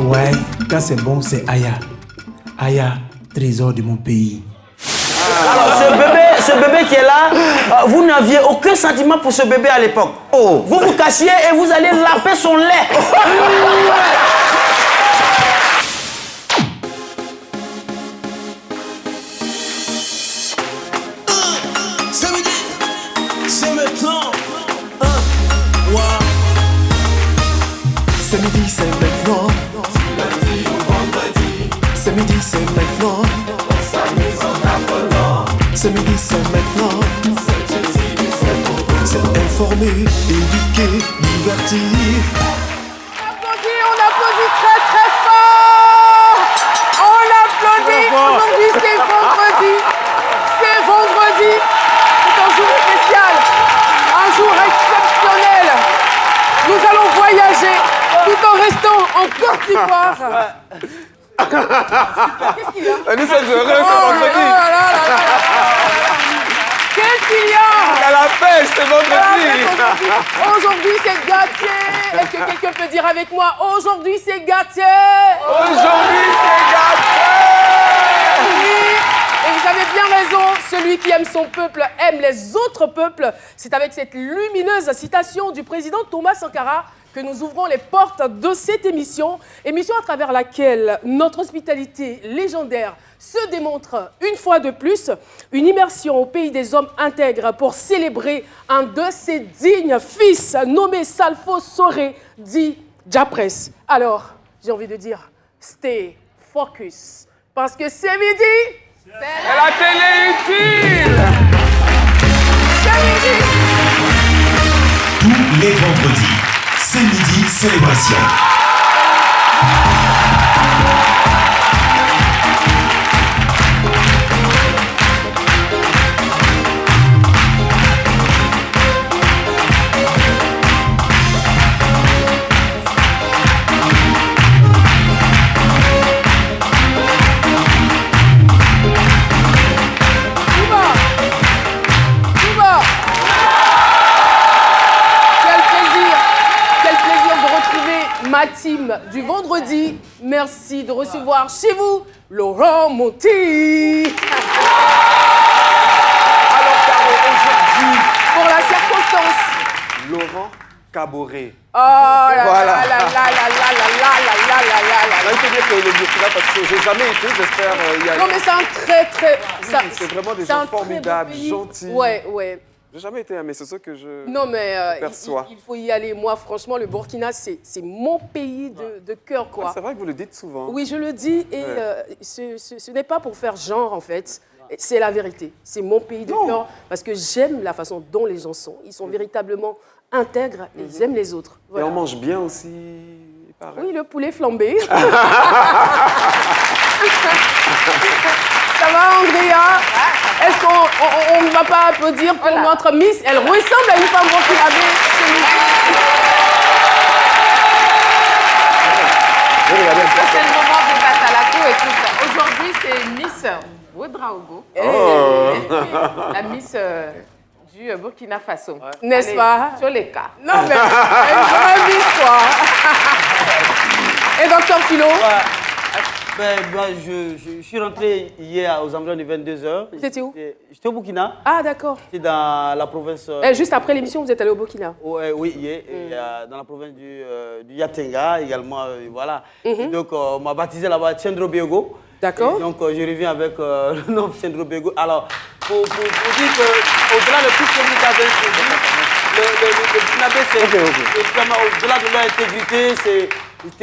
Ouais, quand c'est bon, c'est Aya. Aya, trésor de mon pays. Alors, ce bébé qui est là, vous n'aviez aucun sentiment pour ce bébé à l'époque. Oh, vous vous cachiez et vous allez laper son lait. C'est maintenant. C'est midi, c'est maintenant. Lundi au vendredi. C'est midi, c'est maintenant. On s'amuse en appelant. C'est midi, c'est maintenant. C'est jeudi, c'est pour vous. C'est informer, éduquer, divertir. On applaudit très très fort. On applaudit. Aujourd'hui c'est vendredi. C'est vendredi. C'est un jour spécial. Un jour exceptionnel. Nous allons voyager tout en restant en Côte d'Ivoire. Qu'est-ce qu'il y a? Nous sommes heureux ce vendredi. Qu'est-ce qu'il y a? À la pêche, c'est vendredi. Aujourd'hui c'est gâté. Est-ce que quelqu'un peut dire avec moi? Aujourd'hui c'est gâté. Aujourd'hui, c'est gâté. Oui. Et vous avez bien raison, celui qui aime son peuple aime les autres peuples. C'est avec cette lumineuse citation du président Thomas Sankara que nous ouvrons les portes de cette émission. Émission à travers laquelle notre hospitalité légendaire se démontre une fois de plus. Une immersion au pays des hommes intègres pour célébrer un de ses dignes fils nommé Salfo Soré, dit Diapresse. Alors, j'ai envie de dire, stay focus. Parce que c'est midi. Et la télé utile. C'est midi. Tous les vendredis, c'est midi célébration. Ma team du vendredi, merci de recevoir chez vous Laurent Monti. Alors, Caro, aujourd'hui, Pour la circonstance. Laurent Caboret. Oh là Voilà. là là là là là là là là. Il faut dire que le Burkina, parce que j'ai jamais été, j'espère y aller. Non mais c'est un très... c'est vraiment des c'est gens un très beau formidables, pays. gentils. Ouais, ouais. J'ai jamais été, mais c'est ça que je Non mais perçois. il faut y aller. Moi franchement, le Burkina, c'est mon pays de cœur quoi. C'est vrai que vous le dites souvent. Oui, je le dis et ce n'est pas pour faire genre en fait. C'est la vérité. C'est mon pays de cœur parce que j'aime la façon dont les gens sont. Ils sont véritablement intègres et ils aiment les autres. Voilà. Et on mange bien aussi, il paraît. Oui, le poulet flambé. Ça va, Andrea? Est-ce qu'on ne va pas applaudir pour notre Miss? Elle ressemble à une femme burkinabé. C'est le moment de Batalako. Écoute, aujourd'hui, c'est Miss Ouedraogo. La Miss du Burkina Faso. N'est-ce Allez, pas? Tcholeka. Non, mais une Miss, quoi. Et docteur Philo? Je suis rentré hier aux environs de 22h. C'était où? J'étais au Burkina. Ah, d'accord. C'était dans la province... Juste après l'émission, vous êtes allé au Burkina? Oui, hier. Et, dans la province du Yatenga également. Voilà. Et donc, on m'a baptisé là-bas Tchendro Biogo. D'accord. Et donc, je reviens avec le nom Tchendro Biogo. Alors, pour dire qu'au-delà de tout ce que vous avez dit, le Burkinabé, c'est vraiment au-delà de leur intégrité, c'est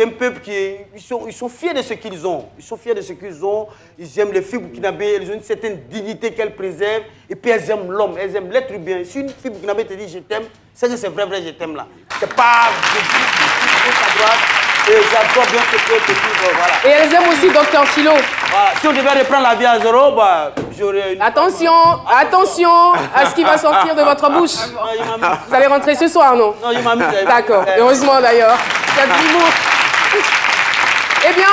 un peuple qui ils sont fiers de ce qu'ils ont. Ils sont fiers de ce qu'ils ont. Ils aiment les filles burkinabées. Elles ont une certaine dignité qu'elles préservent. Et puis elles aiment l'homme. Elles aiment l'être humain. Si une fille burkinabé te dit je t'aime, c'est que c'est vrai je t'aime là. C'est pas je dis à droite. Et j'adore bien ce peuple. Voilà. Et elles aiment aussi docteur Philo. Voilà. Si on devait reprendre la vie à zéro, bah, j'aurais une... Attention à ce qui va sortir de votre bouche. Vous allez rentrer ce soir, non? Non, il m'a mis... D'accord. Heureusement d'ailleurs. Il y a de l'humour. Eh bien,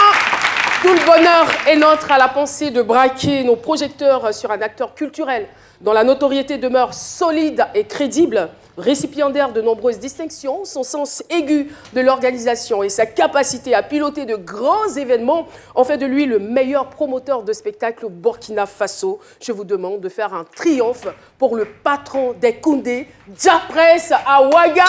tout le bonheur est nôtre à la pensée de braquer nos projecteurs sur un acteur culturel dont la notoriété demeure solide et crédible. Récipiendaire de nombreuses distinctions, son sens aigu de l'organisation et sa capacité à piloter de grands événements ont fait de lui le meilleur promoteur de spectacles au Burkina Faso. Je vous demande de faire un triomphe pour le patron des Koundé, Diapresse à Ouaga.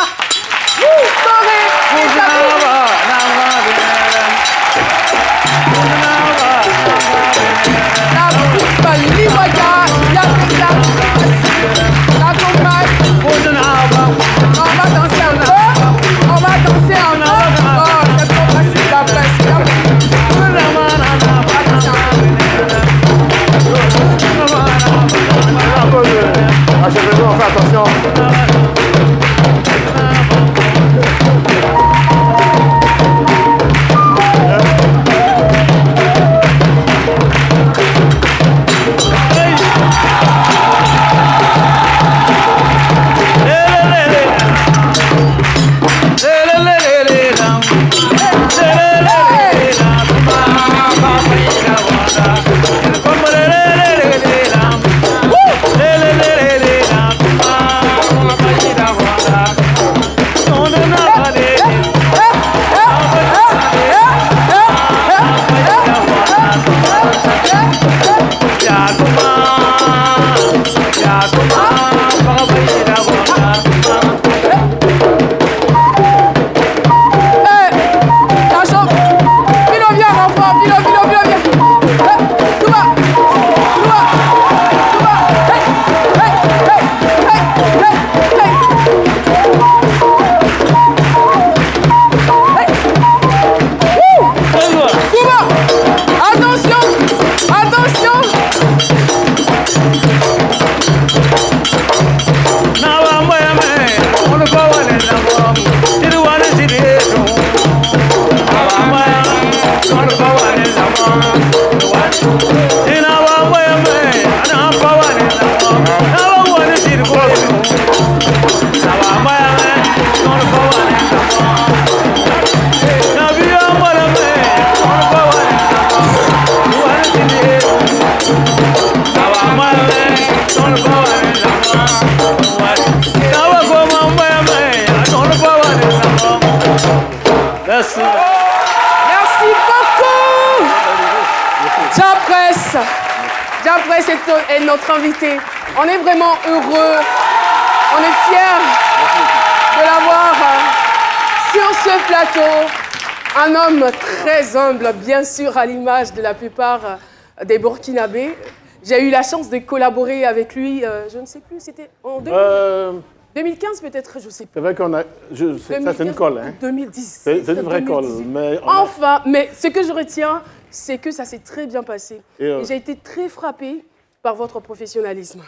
Achevez-vous, on fait attention. Merci. Merci beaucoup. Diapresse est notre invité. On est vraiment heureux. On est fiers de l'avoir sur ce plateau. Un homme très humble, bien sûr, à l'image de la plupart des Burkinabés. J'ai eu la chance de collaborer avec lui, je ne sais plus, c'était en 2015 peut-être, je ne sais plus. C'est vrai qu'on a... ça, c'est une colle, hein. 2010. C'est une vraie colle. Mais enfin, mais ce que je retiens, c'est que ça s'est très bien passé. Et j'ai été très frappée par votre professionnalisme.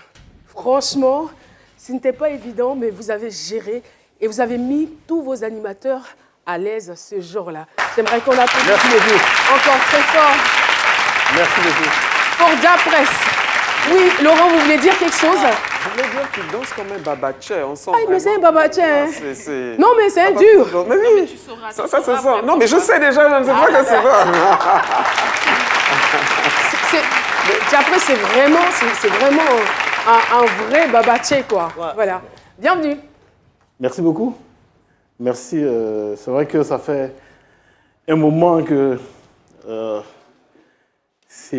Franchement, ce n'était pas évident, mais vous avez géré et vous avez mis tous vos animateurs à l'aise ce jour-là. J'aimerais qu'on applaudisse encore très fort. Merci beaucoup. Pour Diapresse. Oui, Laurent, vous voulez dire quelque chose? Je voulais dire qu'il danse comme un babaché. On sent mais c'est un babaché. Hein. Non, mais c'est un dur. Mais oui, ça c'est ça. Non, mais je sais déjà, je ne sais pas que c'est ça. Diapresse, c'est vraiment un vrai babaché, quoi. Ouais. Voilà. Bienvenue. Merci beaucoup. Merci. C'est vrai que ça fait un moment que ça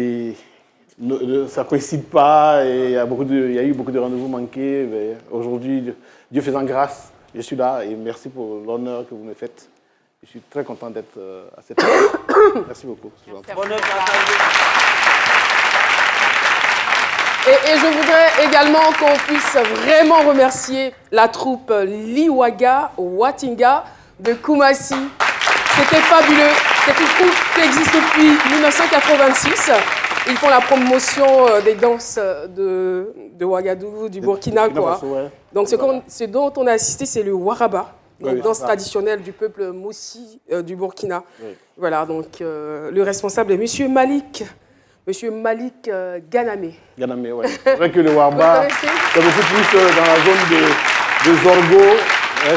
ne coïncide pas et il y a eu beaucoup de rendez-vous manqués. Aujourd'hui, Dieu faisant grâce, je suis là et merci pour l'honneur que vous me faites. Je suis très content d'être à cette table. Merci beaucoup. Et je voudrais également qu'on puisse vraiment remercier la troupe Liwaga Watinga de Koumassi. C'était fabuleux. C'est une troupe qui existe depuis 1986. Ils font la promotion des danses de Ouagadougou, du Burkina, quoi. Donc ce dont on a assisté, c'est le Waraba, une danse traditionnelle du peuple Moussi du Burkina. Oui. Voilà, donc le responsable est Monsieur Malik Ganamé. Ganamé, oui. C'est vrai que le Waraba, c'est beaucoup plus dans la zone de Zorgo.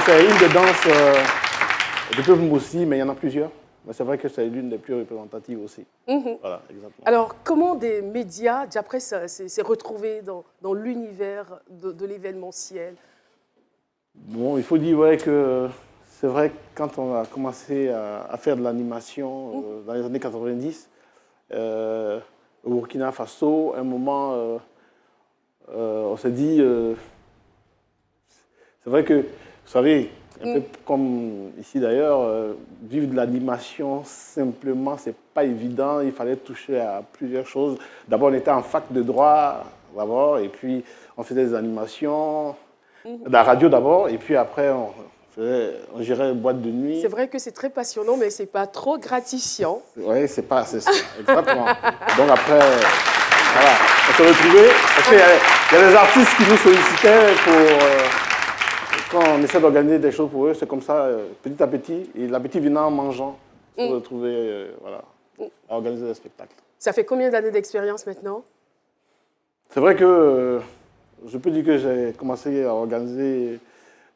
C'est une des danses du peuple Moussi, mais il y en a plusieurs. Mais c'est vrai que c'est l'une des plus représentatives aussi. Voilà, exactement. Alors, comment des médias, Diapresse s'est retrouvé dans l'univers de l'événementiel? Bon, il faut dire ouais, que c'est vrai que quand on a commencé à faire de l'animation dans les années 90, au Burkina Faso, à un moment, on s'est dit, c'est vrai que, vous savez, un peu comme ici d'ailleurs, vivre de l'animation simplement, c'est pas évident. Il fallait toucher à plusieurs choses. D'abord, on était en fac de droit, d'abord, et puis on faisait des animations, de la radio d'abord, et puis après, on gérait une boîte de nuit. C'est vrai que c'est très passionnant, mais c'est pas trop gratifiant. Oui, c'est ça, exactement. Donc après, voilà, on s'est retrouvés, parce qu'il y a des artistes qui nous sollicitaient quand on essaie d'organiser des choses pour eux, c'est comme ça, petit à petit, et l'appétit venant en mangeant, on s'est retrouvés, voilà, à organiser des spectacles. Ça fait combien d'années d'expérience maintenant? C'est vrai que je peux dire que j'ai commencé à organiser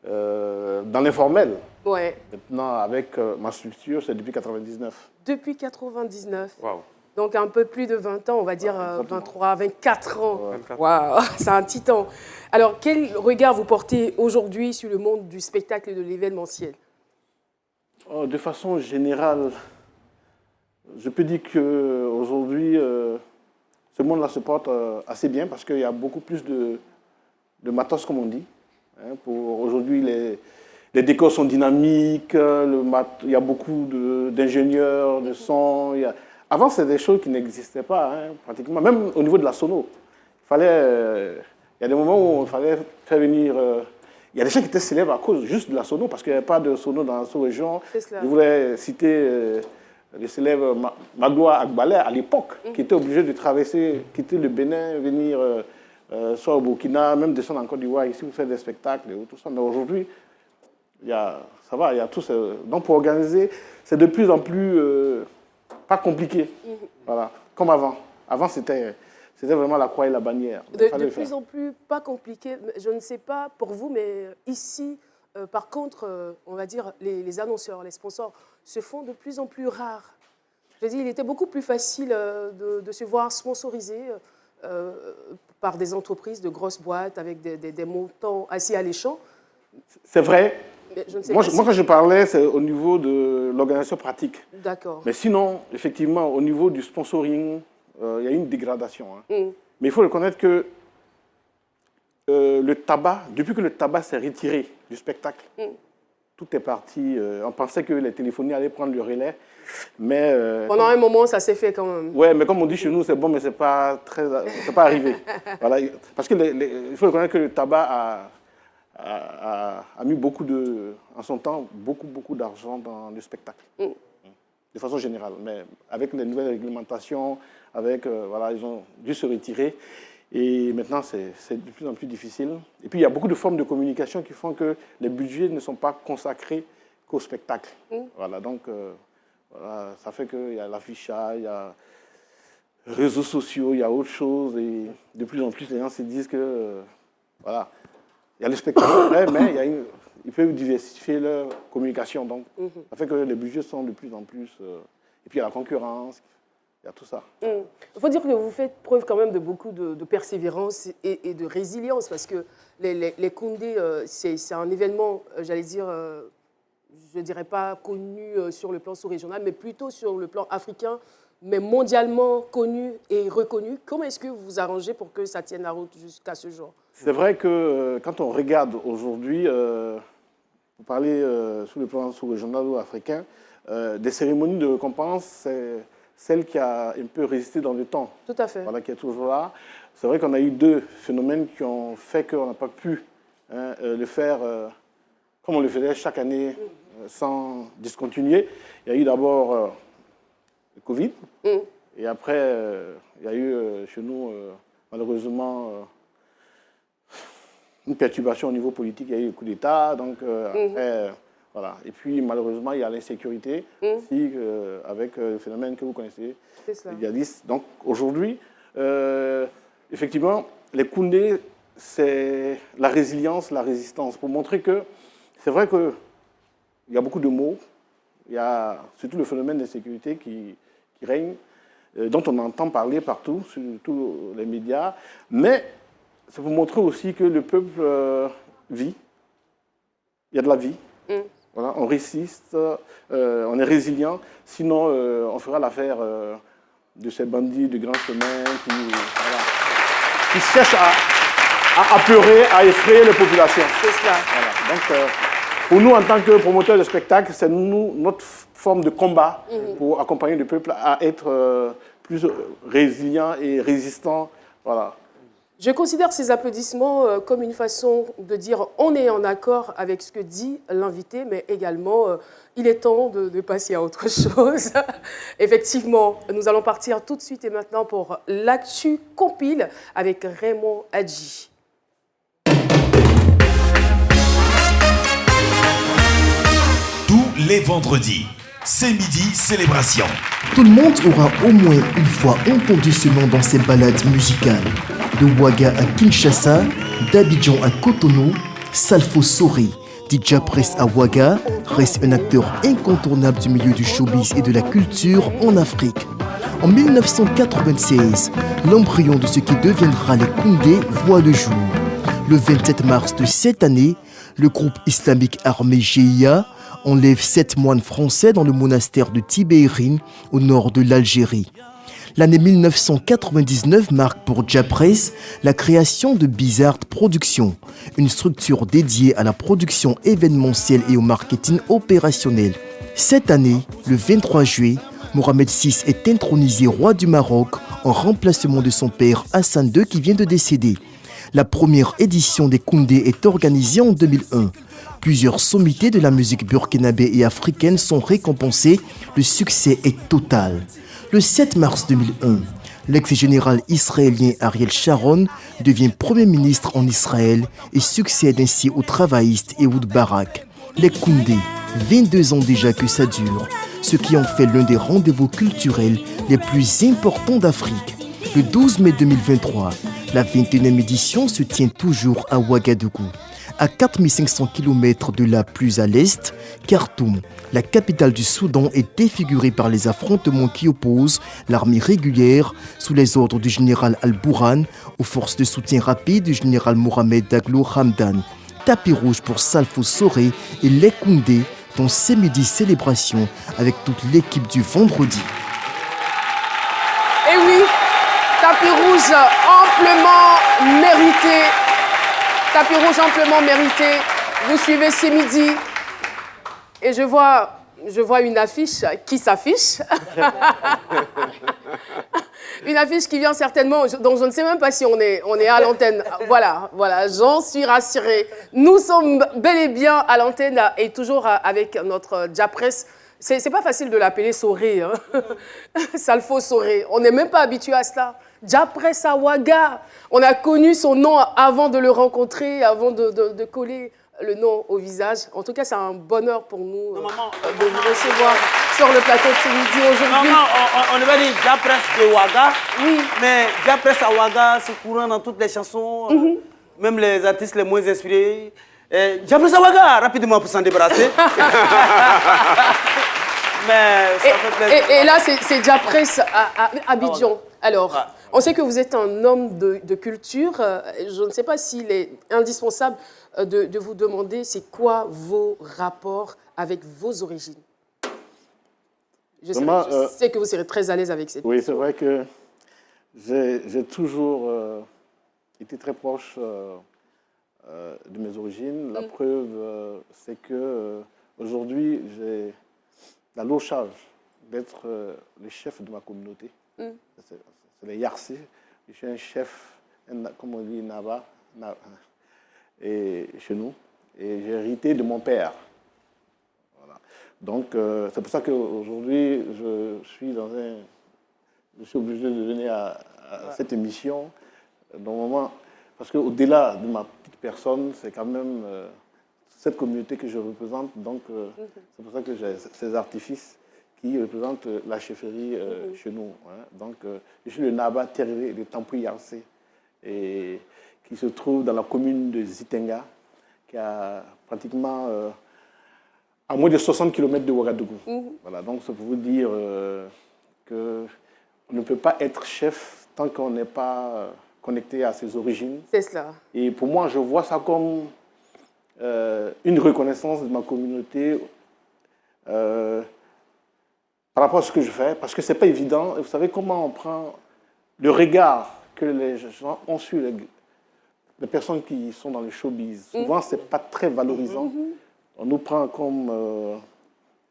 dans l'informel. Ouais. Maintenant, avec ma structure, c'est depuis 99. Depuis 99. Waouh. Donc un peu plus de 20 ans, on va dire 23, 24 ans. Ouais. Waouh, c'est un petit temps. Alors, quel regard vous portez aujourd'hui sur le monde du spectacle et de l'événementiel? De façon générale, je peux dire qu'aujourd'hui, ce monde-là se porte assez bien parce qu'il y a beaucoup plus de matos, comme on dit. Aujourd'hui, les décors sont dynamiques, il y a beaucoup d'ingénieurs, de son. Avant, c'était des choses qui n'existaient pas, pratiquement, même au niveau de la sono. Il y a des moments où il fallait faire venir. Il y a des gens qui étaient célèbres à cause juste de la sono, parce qu'il n'y avait pas de sono dans la sous-région. Je voulais citer le célèbre Magloire Agbalé à l'époque, qui était obligé de traverser, quitter le Bénin, venir soit au Burkina, même descendre en Côte d'Ivoire ici pour faire des spectacles et tout ça. Mais aujourd'hui, ça va, il y a tout ça. Donc pour organiser, c'est de plus en plus pas compliqué. Voilà, comme avant. Avant, c'était vraiment la croix et la bannière. De plus en plus pas compliqué. Je ne sais pas pour vous, mais ici, par contre, on va dire, les annonceurs, les sponsors se font de plus en plus rares. Je veux dire, il était beaucoup plus facile de se voir sponsorisé par des entreprises, de grosses boîtes, avec des montants assez alléchants. C'est vrai. Moi, Si... quand je parlais, c'est au niveau de l'organisation pratique. D'accord. Mais sinon, effectivement, au niveau du sponsoring, il y a une dégradation. Mais il faut reconnaître que le tabac, depuis que le tabac s'est retiré du spectacle, tout est parti. On pensait que les téléphonies allaient prendre le relais. Mais, pendant un moment, ça s'est fait quand même. Oui, mais comme on dit chez nous, c'est bon, mais ce n'est pas arrivé. Voilà. Parce qu'il faut reconnaître que le tabac a mis en son temps, beaucoup d'argent dans le spectacle. De façon générale. Mais avec les nouvelles réglementations, voilà, ils ont dû se retirer. Et maintenant, c'est de plus en plus difficile. Et puis, il y a beaucoup de formes de communication qui font que les budgets ne sont pas consacrés qu'au spectacle. Voilà, donc, voilà, ça fait qu'il y a l'affichage, il y a les réseaux sociaux, il y a autre chose. Et de plus en plus, les gens se disent que, voilà, il y a le spectacle, mais ils peuvent diversifier leur communication. Donc, ça fait que les budgets sont de plus en plus... et puis, il y a la concurrence. Il y a tout ça. Il faut dire que vous faites preuve quand même de beaucoup de persévérance et de résilience parce que les Koundé, c'est un événement, j'allais dire, je ne dirais pas connu sur le plan sous-régional, mais plutôt sur le plan africain, mais mondialement connu et reconnu. Comment est-ce que vous vous arrangez pour que ça tienne la route jusqu'à ce jour? C'est vrai que quand on regarde aujourd'hui, pour parler sur le plan sous-régional ou africain, des cérémonies de récompense, c'est celle qui a un peu résisté dans le temps. Tout à fait. Voilà, qui est toujours là. C'est vrai qu'on a eu deux phénomènes qui ont fait qu'on n'a pas pu le faire comme on le faisait chaque année sans discontinuer. Il y a eu d'abord le Covid. Et après, il y a eu chez nous, malheureusement, une perturbation au niveau politique. Il y a eu le coup d'État. Donc, après... Voilà. Et puis, malheureusement, il y a l'insécurité aussi, avec le phénomène que vous connaissez, les djihadistes. Donc, aujourd'hui, effectivement, les Koundé, c'est la résilience, la résistance, pour montrer que c'est vrai qu'il y a beaucoup de mots, il y a surtout le phénomène d'insécurité qui règne, dont on entend parler partout, sur tous les médias, mais c'est pour montrer aussi que le peuple vit. il y a de la vie. Voilà, on résiste, on est résilient. Sinon, on fera l'affaire de ces bandits de grand chemin qui cherchent à apeurer, à effrayer les populations. C'est cela. Voilà. Donc, pour nous, en tant que promoteurs de spectacle, c'est notre forme de combat pour accompagner le peuple à être plus résilient et résistant. Voilà. Je considère ces applaudissements comme une façon de dire on est en accord avec ce que dit l'invité, mais également il est temps de passer à autre chose. Effectivement, nous allons partir tout de suite et maintenant pour l'actu compile avec Raymond Hadji. Tous les vendredis, c'est midi célébration. Tout le monde aura au moins une fois entendu ce nom dans ses balades musicales. De Ouaga à Kinshasa, d'Abidjan à Cotonou, Salfo Sori, dit Japres à Ouaga, reste un acteur incontournable du milieu du showbiz et de la culture en Afrique. En 1996, l'embryon de ce qui deviendra les Koundé voit le jour. Le 27 mars de cette année, le groupe islamique armé GIA enlève 7 moines français dans le monastère de Tibérine, au nord de l'Algérie. L'année 1999 marque pour Japres la création de Bizarre Productions, une structure dédiée à la production événementielle et au marketing opérationnel. Cette année, le 23 juillet, Mohamed VI est intronisé roi du Maroc en remplacement de son père Hassan II qui vient de décéder. La première édition des Koundé est organisée en 2001. Plusieurs sommités de la musique burkinabé et africaine sont récompensées. Le succès est total. Le 7 mars 2001, l'ex-général israélien Ariel Sharon devient Premier ministre en Israël et succède ainsi au travailliste Ehud Barak. Les Koundé, 22 ans déjà que ça dure, ce qui en fait l'un des rendez-vous culturels les plus importants d'Afrique. Le 12 mai 2023, la 21e édition se tient toujours à Ouagadougou. À 4500 km de là plus à l'est, Khartoum, la capitale du Soudan, est défigurée par les affrontements qui opposent l'armée régulière sous les ordres du général Al-Bourhan aux forces de soutien rapide du général Mohamed Daglo Hamdan. Tapis rouge pour Salfo Soré et les Koundé dans ces midis célébrations avec toute l'équipe du vendredi. Et oui, tapis rouge amplement mérité. Tapis rouge amplement mérité. Vous suivez ces midis et je vois une affiche qui s'affiche. Une affiche qui vient certainement, donc je ne sais même pas si on est à l'antenne. Voilà, j'en suis rassurée. Nous sommes bel et bien à l'antenne et toujours avec notre Japres. C'est pas facile de l'appeler Soré, hein. Salfo Soré. On n'est même pas habitué à cela. Japres à Ouaga. On a connu son nom avant de le rencontrer, avant de coller le nom au visage. En tout cas, c'est un bonheur pour nous de vous recevoir sur le plateau de ce midi aujourd'hui. On va dire Japres de Ouaga. Oui. Mais Japres à Ouaga, c'est courant dans toutes les chansons, même les artistes les moins inspirés. Japres à Ouaga, rapidement pour s'en débarrasser. Mais ça fait plaisir. Et là, c'est Japres à Abidjan. Alors, on sait que vous êtes un homme de culture. Je ne sais pas s'il est indispensable de vous demander c'est quoi vos rapports avec vos origines. Je sais que vous serez très à l'aise avec cette question. Oui, c'est vrai que j'ai toujours été très proche de mes origines. La preuve, c'est que aujourd'hui, j'ai la lourde charge d'être le chef de ma communauté. C'est les Yarsi. Je suis un chef, comme on dit, Nava, et chez nous. Et j'ai hérité de mon père. Voilà. Donc, c'est pour ça qu'aujourd'hui, je suis obligé de venir à cette émission. Normalement, parce qu'au-delà de ma petite personne, c'est quand même cette communauté que je représente. Donc, c'est pour ça que j'ai ces artifices qui représentent la chefferie chez nous. Hein. Donc, je suis le Naba Terré de Tampouy Yarsé, et qui se trouve dans la commune de Zitenga, qui a pratiquement à moins de 60 km de Ouagadougou. Voilà, donc c'est pour vous dire qu'on ne peut pas être chef tant qu'on n'est pas connecté à ses origines. C'est cela. Et pour moi, je vois ça comme une reconnaissance de ma communauté par rapport à ce que je fais, parce que ce n'est pas évident. Vous savez comment on prend le regard que les gens ont sur les personnes qui sont dans le showbiz. Souvent, ce n'est pas très valorisant. On nous prend comme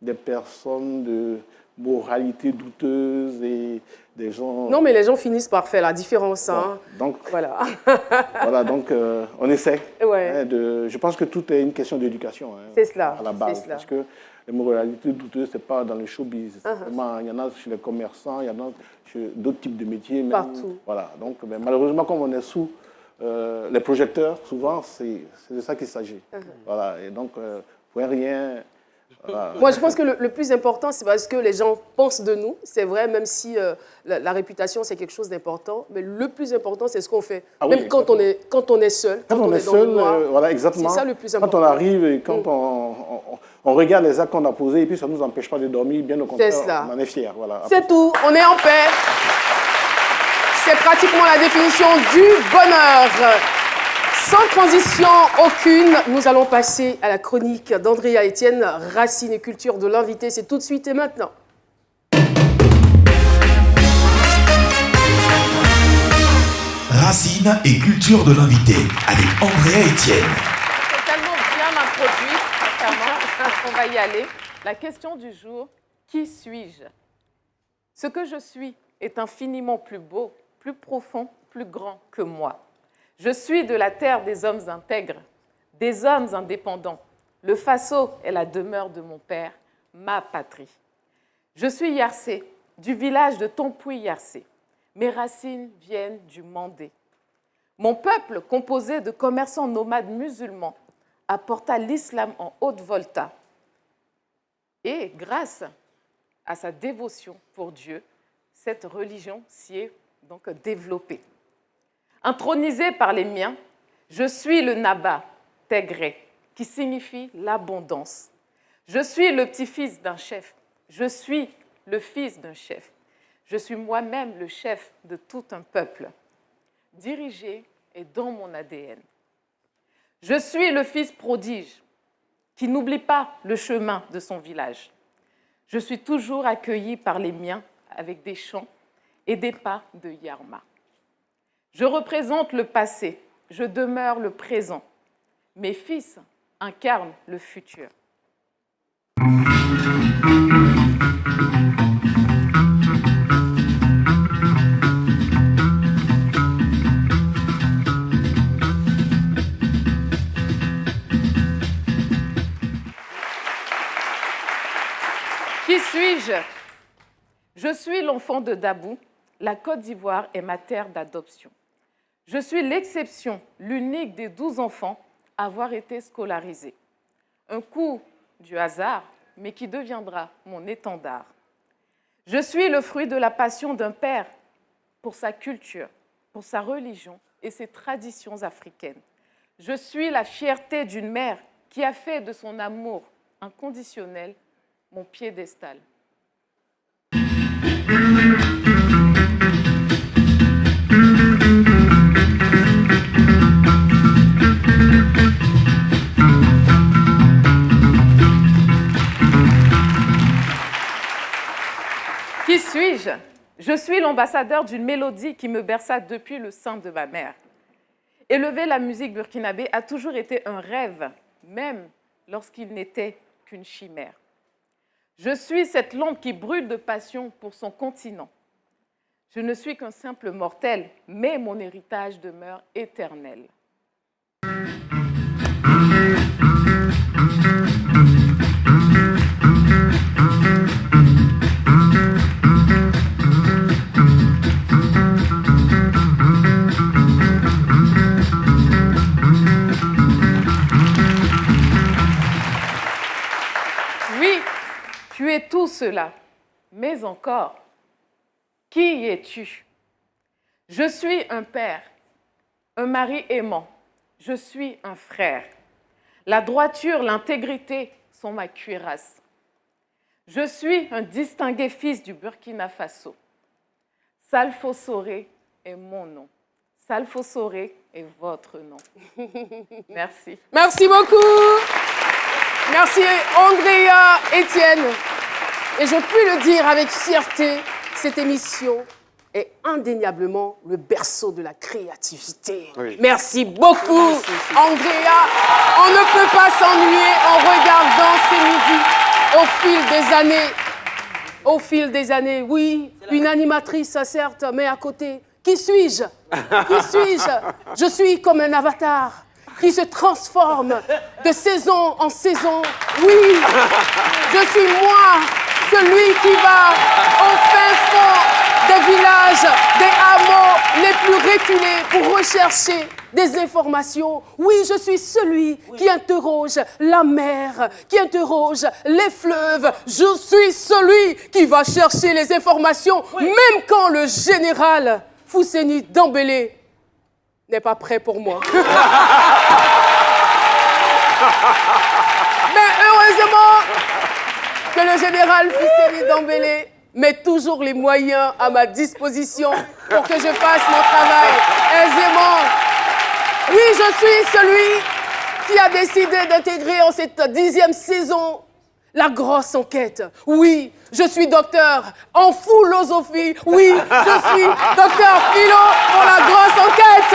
des personnes de moralité douteuse et des gens... Non, mais les gens finissent par faire la différence. Hein. Donc, voilà. Voilà, donc on essaie. Ouais. Hein, je pense que tout est une question d'éducation. Hein, c'est cela. À la base. Parce que les moralités douteuses, ce n'est pas dans le showbiz. Il y en a chez les commerçants, il y en a chez d'autres types de métiers. Même, partout. Voilà. Donc, mais malheureusement, comme on est sous les projecteurs, souvent, c'est de ça qu'il s'agit. Voilà. Et donc, vous ne pouvez rien... Voilà. Moi, je pense que le plus important, c'est parce que les gens pensent de nous. C'est vrai, même si la réputation, c'est quelque chose d'important. Mais le plus important, c'est ce qu'on fait. Même oui, quand on est seul. Quand on est seul, voilà, exactement. C'est ça le plus important. Quand on arrive et quand on regarde les actes qu'on a posés, et puis ça ne nous empêche pas de dormir, bien au contraire, on en est fiers. Voilà. C'est tout, on est en paix. C'est pratiquement la définition du bonheur. Sans transition aucune, nous allons passer à la chronique d'Andrea Etienne, Racine et culture de l'invité. C'est tout de suite et maintenant. Racine et culture de l'invité avec Andrea Etienne. C'est tellement bien introduit, sincèrement, on va y aller. La question du jour, qui suis-je? Ce que je suis est infiniment plus beau, plus profond, plus grand que moi. Je suis de la terre des hommes intègres, des hommes indépendants. Le Faso est la demeure de mon père, ma patrie. Je suis Yarsé, du village de Tompuy-Yarsé. Mes racines viennent du Mandé. Mon peuple, composé de commerçants nomades musulmans, apporta l'islam en Haute-Volta. Et grâce à sa dévotion pour Dieu, cette religion s'y est donc développée. Intronisé par les miens, je suis le Naba, Tégré, qui signifie l'abondance. Je suis le petit-fils d'un chef. Je suis le fils d'un chef. Je suis moi-même le chef de tout un peuple. Dirigé est dans mon ADN. Je suis le fils prodige, qui n'oublie pas le chemin de son village. Je suis toujours accueilli par les miens avec des chants et des pas de Yarma. Je représente le passé, je demeure le présent. Mes fils incarnent le futur. Qui suis-je? Je suis l'enfant de Dabou. La Côte d'Ivoire est ma terre d'adoption. Je suis l'exception, l'unique des 12 enfants à avoir été scolarisés. Un coup du hasard, mais qui deviendra mon étendard. Je suis le fruit de la passion d'un père pour sa culture, pour sa religion et ses traditions africaines. Je suis la fierté d'une mère qui a fait de son amour inconditionnel mon piédestal. Qui suis-je? Je suis l'ambassadeur d'une mélodie qui me berça depuis le sein de ma mère. Élever la musique burkinabé a toujours été un rêve, même lorsqu'il n'était qu'une chimère. Je suis cette lampe qui brûle de passion pour son continent. Je ne suis qu'un simple mortel, mais mon héritage demeure éternel. Oui, tu es tout cela, mais encore, qui es-tu? Je suis un père, un mari aimant, je suis un frère. La droiture, l'intégrité sont ma cuirasse. Je suis un distingué fils du Burkina Faso. Salfo Soré est mon nom. Salfo Soré et votre nom. Merci. Merci beaucoup. Merci Andrea Etienne. Et je puis le dire avec fierté, cette émission est indéniablement le berceau de la créativité. Oui. Merci beaucoup, Andrea. On ne peut pas s'ennuyer en regardant ces midis au fil des années. Oui, une animatrice, certes, mais à côté. Qui suis-je? Qui suis-je? Je suis comme un avatar qui se transforme de saison en saison. Oui, je suis moi, celui qui va au fin fond des villages, des hameaux les plus reculés pour rechercher des informations. Oui, je suis celui qui interroge la mer, qui interroge les fleuves. Je suis celui qui va chercher les informations, même quand le général Fousseni Dembélé n'est pas prêt pour moi. Mais heureusement que le général Fousseni Dembélé met toujours les moyens à ma disposition pour que je fasse mon travail aisément. Oui, je suis celui qui a décidé d'intégrer en cette 10e saison la grosse enquête. Oui, je suis docteur en philosophie. Oui, je suis docteur philo pour la grosse enquête.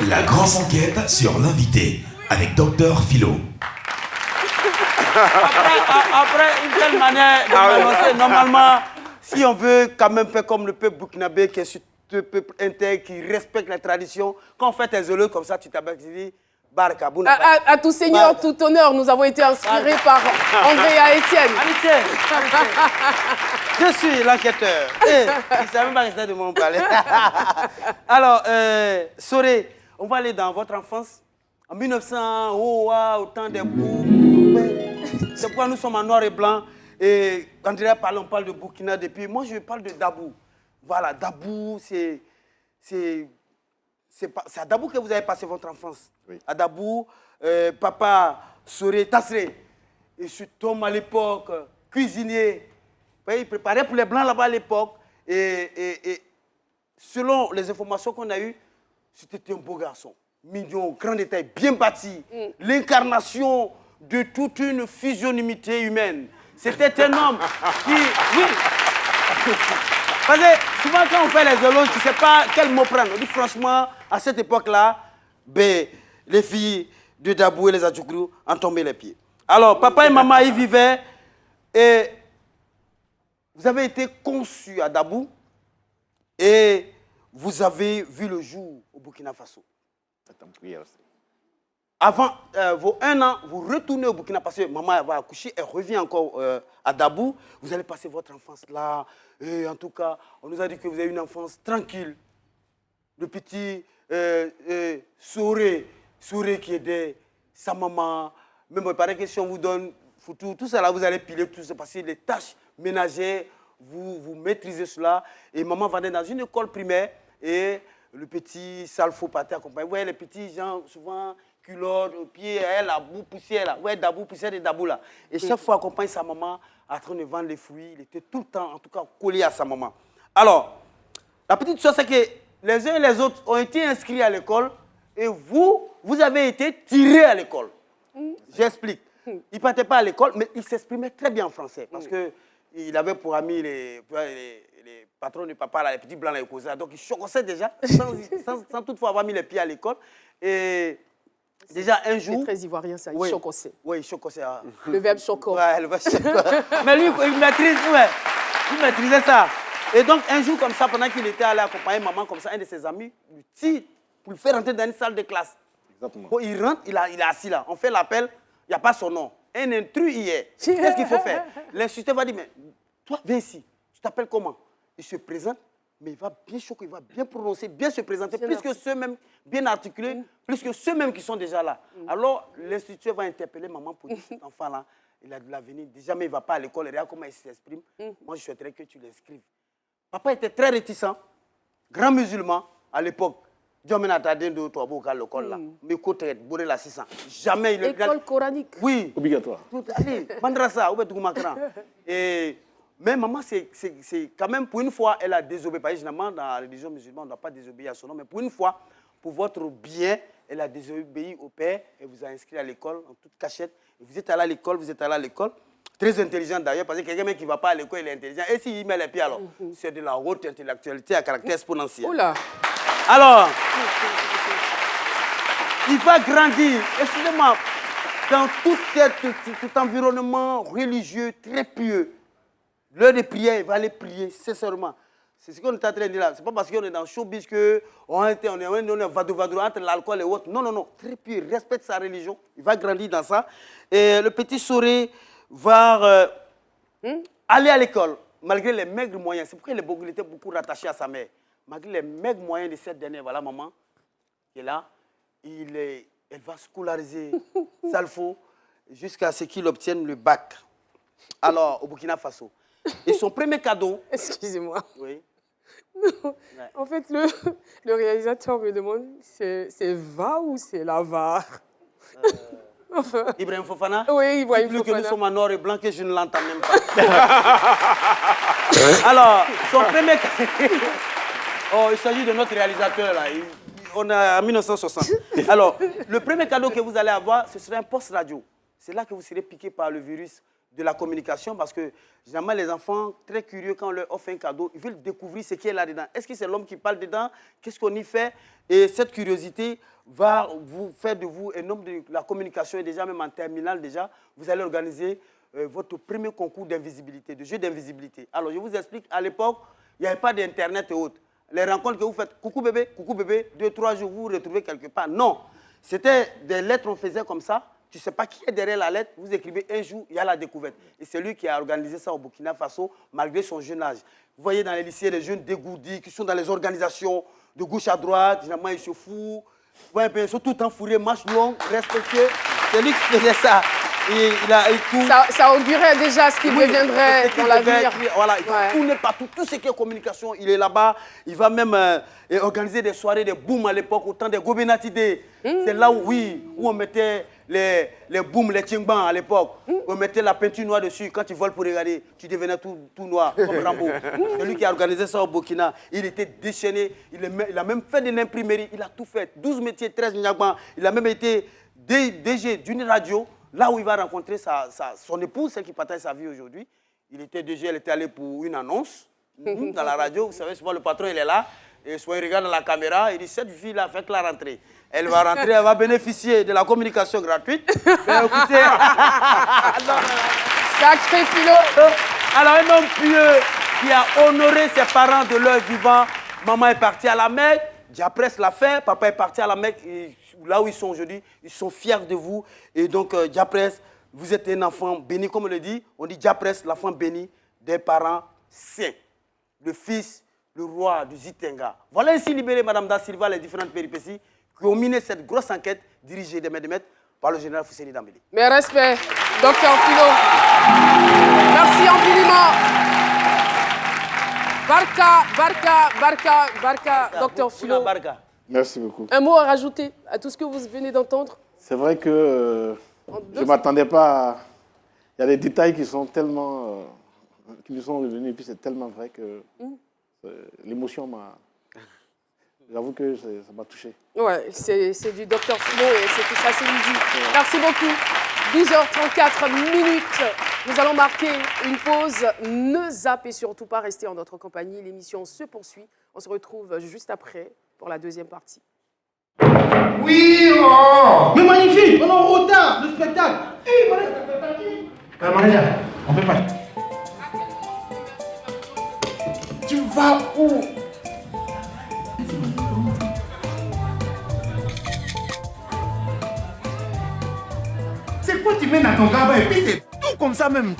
La grosse enquête sur l'invité avec docteur Philo. Après une telle manière de m'annoncer, normalement, si on veut quand même faire comme le peuple burkinabé, qui est ce peuple intègre, qui respecte les traditions, quand on fait tes heureux comme ça, tu t'abattes, tu dis Baraka. À tout seigneur, tout honneur, nous avons été inspirés par Andrea Etienne. Je suis l'enquêteur. Il ne savait même pas rester de mon palais. Alors, Soré, on va aller dans votre enfance. En 1900, au temps des bouts. C'est pourquoi nous sommes en noir et blanc. Et Andrea parle, on parle de Burkina depuis. Moi, je parle de Dabou. Voilà, Dabou, c'est à Dabou que vous avez passé votre enfance. Oui. À Dabou, papa Soré, Tassré. Et je tombe à l'époque, cuisinier. Il préparait pour les Blancs là-bas à l'époque. Et selon les informations qu'on a eues, c'était un beau garçon. Mignon, grand détail, bien bâti. L'incarnation de toute une physionomité humaine. C'était un homme qui... Oui. Parce que souvent quand on fait les éloges, tu ne sais pas quel mot prendre. On dit franchement, à cette époque-là, ben, les filles de Dabou et les Adjougrou en tombaient les pieds. Alors, papa et maman y vivaient et vous avez été conçus à Dabou et vous avez vu le jour au Burkina Faso. Avant vos 1 an, vous retournez au Burkina parce que maman va accoucher, elle revient encore à Dabou. Vous allez passer votre enfance là. Et en tout cas, on nous a dit que vous avez une enfance tranquille. Le petit Soré qui aidait sa maman. Même il paraît que si on vous donne tout ça là, vous allez piler tout ça parce que les tâches ménagères, vous maîtrisez cela. Et maman venait dans une école primaire et le petit Salfo Paté accompagné. Vous voyez les petits gens souvent culottes au pied, elle la boue poussière là. Ouais, Dabou, poussière de Dabou là. Et chaque fois accompagne sa maman en train de vendre les fruits. Il était tout le temps, en tout cas, collé à sa maman. Alors, la petite chose, c'est que les uns et les autres ont été inscrits à l'école et vous avez été tirés à l'école. J'explique. Il ne partait pas à l'école, mais il s'exprimait très bien en français parce qu'il avait pour amis les patrons du papa, là, les petits blancs, les cousins. Donc, il choquait déjà sans toutefois avoir mis les pieds à l'école. Et déjà, un jour... C'est très ivoirien, ça. Il chocossait. Oui, il chocossait. Le verbe choco. Ouais, le verbe choco. Mais lui, il maîtrisait ça. Et donc, un jour comme ça, pendant qu'il était allé accompagner maman comme ça, un de ses amis lui tire pour le faire rentrer dans une salle de classe. Exactement. Bon, il rentre, il est assis là. On fait l'appel, il n'y a pas son nom. Un intrus hier. Qu'est-ce qu'il faut faire? L'instituteur va dire, mais toi, viens ici. Tu t'appelles comment? Il se présente. Mais il va bien choquer, il va bien prononcer, bien se présenter, plus que ceux-mêmes, bien articulés, plus que ceux-mêmes qui sont déjà là. Alors, l'instituteur va interpeller maman pour dire, cet enfant-là, il a de l'avenir. Déjà, mais il ne va pas à l'école, regarde comment il s'exprime. Moi, je souhaiterais que tu l'inscrives. Papa était très réticent, grand musulman à l'époque. Dieu m'a attardé de toi, à l'école là. Mais côté, bourré la 600. Jamais il... École coranique. Oui. Obligatoire. Allez, Mandrasa, ou bien Makran. Et Mais maman, c'est quand même, pour une fois, elle a désobéi. Parce que généralement, dans la religion musulmane, on ne doit pas désobéir à son nom. Mais pour une fois, pour votre bien, elle a désobéi au père et vous a inscrit à l'école en toute cachette. Et vous êtes allé à l'école, Très intelligent d'ailleurs, parce que quelqu'un qui ne va pas à l'école, il est intelligent. Et s'il met les pieds alors, c'est de la haute intellectualité à caractère exponentiel. Oula. Alors, il va grandir, excusez-moi, dans tout cet environnement religieux très pieux. L'heure de prière, il va aller prier, sincèrement. C'est ce qu'on est en train de dire là. Ce n'est pas parce qu'on est dans le showbiz qu'on est vadou-vadou entre l'alcool et autres. Non, non, non. Très pieux, il respecte sa religion. Il va grandir dans ça. Et le petit Soré va aller à l'école, malgré les maigres moyens. C'est pourquoi il était beaucoup rattaché à sa mère. Malgré les maigres moyens de cette dernière, voilà maman, qui est là, elle va scolariser Salfo jusqu'à ce qu'il obtienne le bac. Alors, au Burkina Faso. Et son premier cadeau... Excusez-moi. Oui. Ouais. En fait, le réalisateur me demande, c'est va ou c'est la VAR enfin. Ibrahim Fofana? Oui, Ibrahim Fofana. Plus que nous sommes en noir et blanc que je ne l'entends même pas. Alors, son premier... Oh, il s'agit de notre réalisateur là. On est en 1960. Alors, le premier cadeau que vous allez avoir, ce sera un poste radio. C'est là que vous serez piqué par le virus de la communication parce que généralement les enfants, très curieux, quand on leur offre un cadeau, ils veulent découvrir ce qui est là-dedans. Est-ce que c'est l'homme qui parle dedans? Qu'est-ce qu'on y fait? Et cette curiosité va vous faire de vous un homme de la communication et déjà même en terminale déjà, vous allez organiser votre premier concours d'invisibilité, de jeu d'invisibilité. Alors je vous explique, à l'époque, il n'y avait pas d'internet et autres. Les rencontres que vous faites, coucou bébé, 2-3 jours, vous vous retrouvez quelque part. Non, c'était des lettres, on faisait comme ça. Tu ne sais pas qui est derrière la lettre, vous écrivez un jour, il y a la découverte. Et c'est lui qui a organisé ça au Burkina Faso, malgré son jeune âge. Vous voyez dans les lycées, les jeunes dégourdis qui sont dans les organisations de gauche à droite, généralement ils se foutent. Vous voyez, ils sont tout le temps fourrés, marche longue, respectueux. C'est lui qui faisait ça. Et tout. Ça augurait déjà ce qui deviendrait dans l'avenir. Voilà, il va tourner partout. Tout ce qui est communication, il est là-bas. Il va même organiser des soirées, des booms à l'époque, autant des Gobenatidé. C'est là où on mettait les booms, les tchingban à l'époque. On mettait la peinture noire dessus. Quand tu voles pour regarder, tu devenais tout noir, comme Rambo. C'est lui qui a organisé ça au Burkina. Il était déchaîné. Il a même fait de l'imprimerie. Il a tout fait. 12 métiers, 13 Niagban. Il a même été DG d'une radio. Là où il va rencontrer son épouse, celle qui partage sa vie aujourd'hui. Il était DG, elle était allée pour une annonce dans la radio. Vous savez, souvent le patron, il est là. Et soit il regarde dans la caméra, il dit, cette fille-là, faites-la rentrer. Elle va rentrer, elle va bénéficier de la communication gratuite. Mais écoutez... Sacré philo. Alors, un homme pieux qui a honoré ses parents de leur vivant. Maman est partie à la Mecque, Diapresse l'a fait, papa est parti à la Mecque. Et là où ils sont aujourd'hui, ils sont fiers de vous. Et donc, Diapresse, vous êtes un enfant béni, comme on le dit. On dit Diapresse, l'enfant béni des parents saints. Le fils, le roi du Zitenga. Voilà ainsi libéré, Madame Da Silva, les différentes péripéties qui ont miné cette grosse enquête dirigée de maître par le général Fousseni Dambélé. Mes respects, docteur Philo. Merci infiniment. Barka, docteur Philo. Merci beaucoup. Un mot à rajouter à tout ce que vous venez d'entendre? C'est vrai que je ne m'attendais pas à... Il y a des détails qui sont tellement... qui me sont revenus et puis c'est tellement vrai que l'émotion m'a... J'avoue que ça m'a touché. Ouais, c'est du docteur Philo et c'est tout ça, c'est midi. Merci beaucoup. 12h34 minutes. Nous allons marquer une pause. Ne zappez surtout pas, restez en notre compagnie. L'émission se poursuit. On se retrouve juste après pour la deuxième partie. Oui, oh! Mais magnifique, on est en retard, le spectacle. Hé, Maria, on peut pas. Tu vas où? C'est quoi tu mets dans ton gamin et puis c'est tout comme ça même.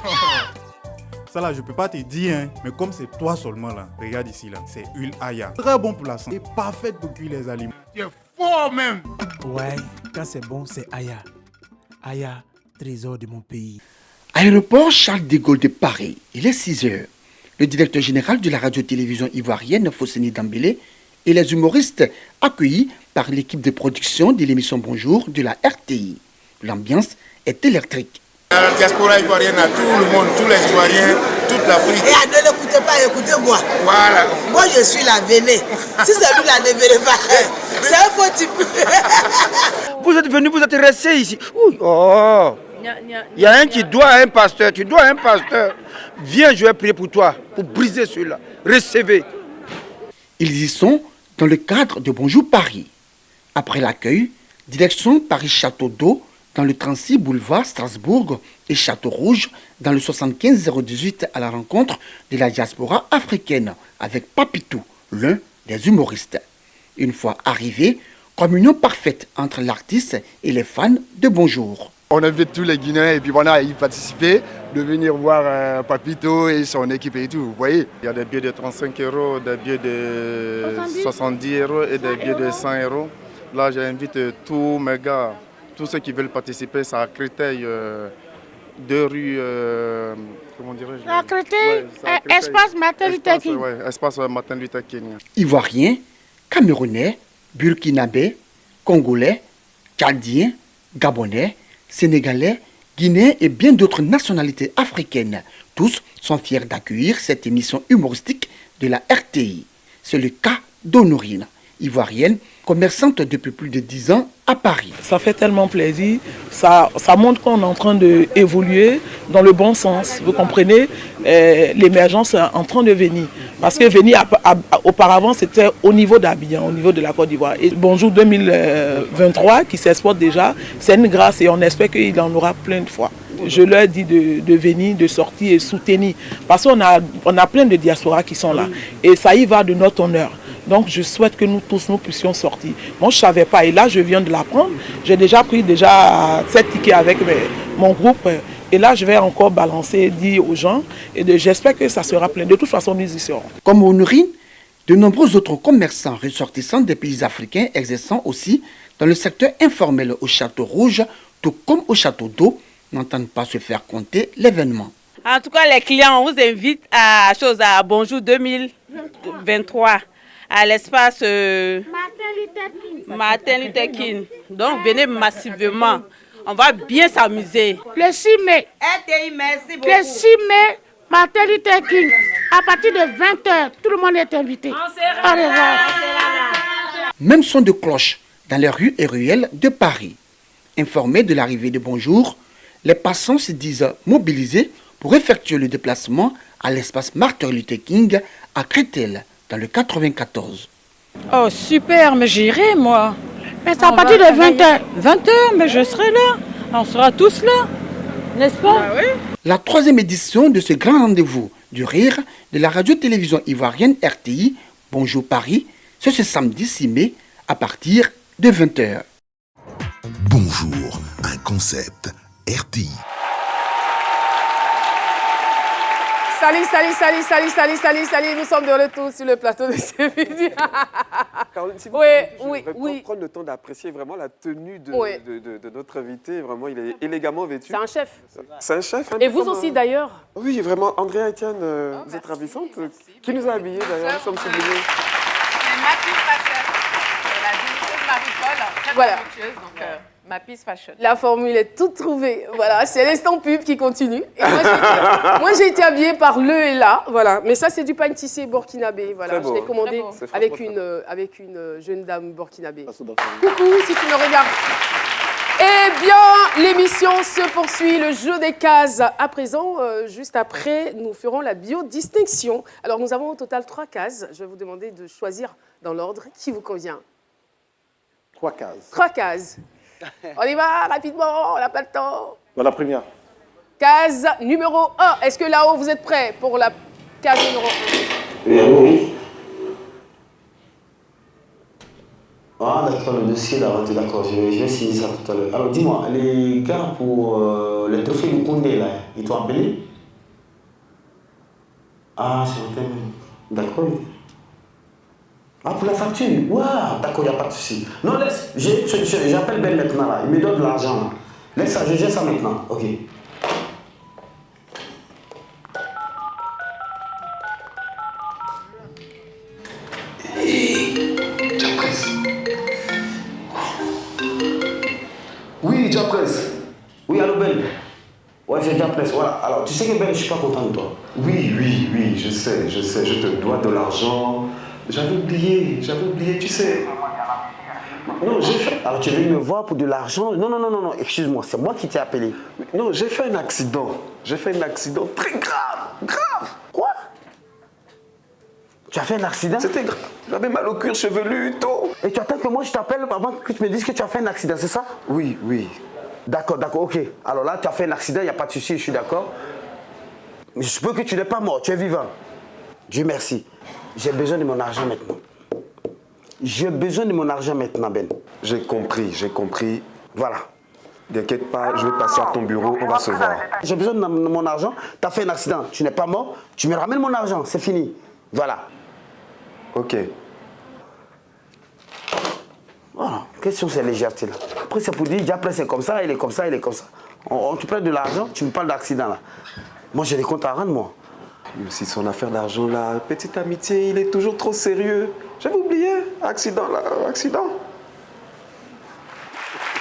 Ça là, je peux pas te dire, hein, mais comme c'est toi seulement là, regarde ici là, c'est huile Aya. Très bon pour la santé, parfaite pour cuire les aliments. Tu es fort même. Ouais, quand c'est bon, c'est Aya. Aya, trésor de mon pays. Aéroport Charles de Gaulle de Paris, il est 6h. Le directeur général de la radio-télévision ivoirienne, Fousseni Dambélé, et les humoristes accueillis par l'équipe de production de l'émission Bonjour de la RTI. L'ambiance est électrique. La diaspora ivoirienne à tout le monde, tous les Ivoiriens, toute l'Afrique. Et ne l'écoutez pas, écoutez-moi. Voilà. Moi, je suis la Véné. Si c'est lui, la ne venez pas. C'est un faux type. Vous êtes venu, vous êtes resté ici. Oh. Il y a un qui doit à un pasteur. Tu dois à un pasteur. Viens, je vais prier pour toi, pour briser cela. Recevez. Ils y sont dans le cadre de Bonjour Paris. Après l'accueil, direction Paris-Château d'Eau, dans le 36 boulevard Strasbourg et Château Rouge, dans le 75 018 à la rencontre de la diaspora africaine avec Papitou, l'un des humoristes. Une fois arrivé, communion parfaite entre l'artiste et les fans de Bonjour. On invite tous les Guinéens et puis voilà, à y participer, de venir voir Papito et son équipe et tout, vous voyez. Il y a des billets de 35 €, des billets de 70 € et des billets de 100 €. Là, j'invite tous mes gars, tous ceux qui veulent participer, c'est à Créteil, 2 rue, comment dirais-je? À Créteil, espace Martin Luther King. Oui, espace Martin Luther King. Ivoiriens, Camerounais, Burkinabés, Congolais, Tchadiens, Gabonais, Sénégalais, Guinéens et bien d'autres nationalités africaines. Tous sont fiers d'accueillir cette émission humoristique de la RTI. C'est le cas d'Honorine, ivoirienne, commerçante depuis plus de 10 ans à Paris. Ça fait tellement plaisir, ça montre qu'on est en train d'évoluer dans le bon sens. Vous comprenez, l'émergence est en train de venir. Parce que venir auparavant, c'était au niveau d'Abidjan, au niveau de la Côte d'Ivoire. Et Bonjour 2023, qui s'exporte déjà, c'est une grâce et on espère qu'il en aura plein de fois. Je leur dis de venir, de sortir et soutenir. Parce qu'on a plein de diasporas qui sont là. Et ça y va de notre honneur. Donc je souhaite que nous tous, nous puissions sortir. Moi, je ne savais pas. Et là, je viens de l'apprendre. J'ai déjà pris 7 tickets avec mon groupe. Et là, je vais encore balancer, dire aux gens. Et j'espère que ça sera plein. De toute façon, nous y serons. Comme Honorine, de nombreux autres commerçants ressortissants des pays africains exerçant aussi dans le secteur informel au Château Rouge, tout comme au Château d'Eau, n'entendent pas se faire compter l'événement. En tout cas, les clients, on vous invite à Bonjour 2023. À l'espace Martin Luther King. Donc venez massivement. On va bien s'amuser. Le 6 mai. RTI, merci beaucoup. Le 6 mai, Martin Luther King. À partir de 20h, tout le monde est invité. Au revoir. Même son de cloche dans les rues et ruelles de Paris. Informés de l'arrivée de Bonjour, les passants se disent mobilisés pour effectuer le déplacement à l'espace Martin Luther King à Créteil, dans le 94. Oh super, mais j'irai moi. Mais c'est à partir de 20h. 20h, mais je serai là. On sera tous là, n'est-ce pas? Bah oui. La 3e édition de ce grand rendez-vous du rire de la radio-télévision ivoirienne RTI, Bonjour Paris, c'est ce samedi 6 mai à partir de 20h. Bonjour, un concept RTI. Salut, nous sommes de retour sur le plateau de ce midi. Caroline, si vous oui. prendre le temps d'apprécier vraiment la tenue de notre invité. Vraiment, il est élégamment vêtu. C'est un chef. C'est un chef. Et vous aussi d'ailleurs. Oui, vraiment. Andrea Etienne, vous êtes ravissante. Qui nous a habillés d'ailleurs? Nous sommes sublimés. C'est Mappis Fashion. C'est la diligence Marie-Paul, très talentueuse. Donc, Mappis Fashion. La formule est toute trouvée. Voilà, c'est l'instant pub qui continue. Et moi, j'ai été habillée par le et là. Voilà. Mais ça, c'est du pain tissé burkinabé. Voilà. Je l'ai commandé avec une jeune dame burkinabé. Coucou, si tu me regardes. Eh bien, l'émission se poursuit, le jeu des cases. À présent, juste après, nous ferons la biodistinction. Alors, nous avons au total 3 cases. Je vais vous demander de choisir dans l'ordre qui vous convient. 3 cases. 3 cases. On y va rapidement, on n'a pas le temps. Dans la première. Case numéro 1. Est-ce que là-haut, vous êtes prêts pour la case numéro 1? Oui. Ah d'accord, le dossier là, d'accord, je vais signer ça tout à l'heure. Alors dis-moi, les gars pour le trophée du Condé là, ils t'ont appelé? Ah, c'est un thème. D'accord. Ah, pour la facture? Waouh, d'accord, il n'y a pas de souci. Non, laisse, j'appelle Ben maintenant là, il me donne de l'argent là. Laisse ça, je gère ça maintenant, ok. Oui, Diapresse. Oui, allô Ben. voilà. Alors, tu sais que Ben, je suis pas content de toi. Oui, je sais, je te dois de l'argent. J'avais oublié, tu sais. Non, j'ai fait... Alors, tu veux me voir pour de l'argent? Non, excuse-moi, c'est moi qui t'ai appelé. Non, j'ai fait un accident. J'ai fait un accident très grave. Quoi? Tu as fait un accident? C'était grave. J'avais mal au cuir chevelu, tout. Et tu attends que moi je t'appelle avant que tu me dises que tu as fait un accident, c'est ça? Oui. D'accord, ok. Alors là, tu as fait un accident, il n'y a pas de souci, je suis d'accord. Mais je suppose que tu n'es pas mort, tu es vivant. Dieu merci. J'ai besoin de mon argent maintenant. J'ai besoin de mon argent maintenant, Ben. J'ai compris. Voilà. T'inquiète pas, je vais passer à ton bureau, on va se voir. J'ai besoin de mon argent. Tu as fait un accident, tu n'es pas mort, tu me ramènes mon argent, c'est fini. Voilà. Ok. Voilà. Question, c'est légèreté là. Après, c'est pour dire, après c'est comme ça, il est comme ça. On te prête de l'argent, tu me parles d'accident là. Moi, j'ai des comptes à rendre, moi. Mais si son affaire d'argent là, petite amitié, il est toujours trop sérieux. J'avais oublié, accident.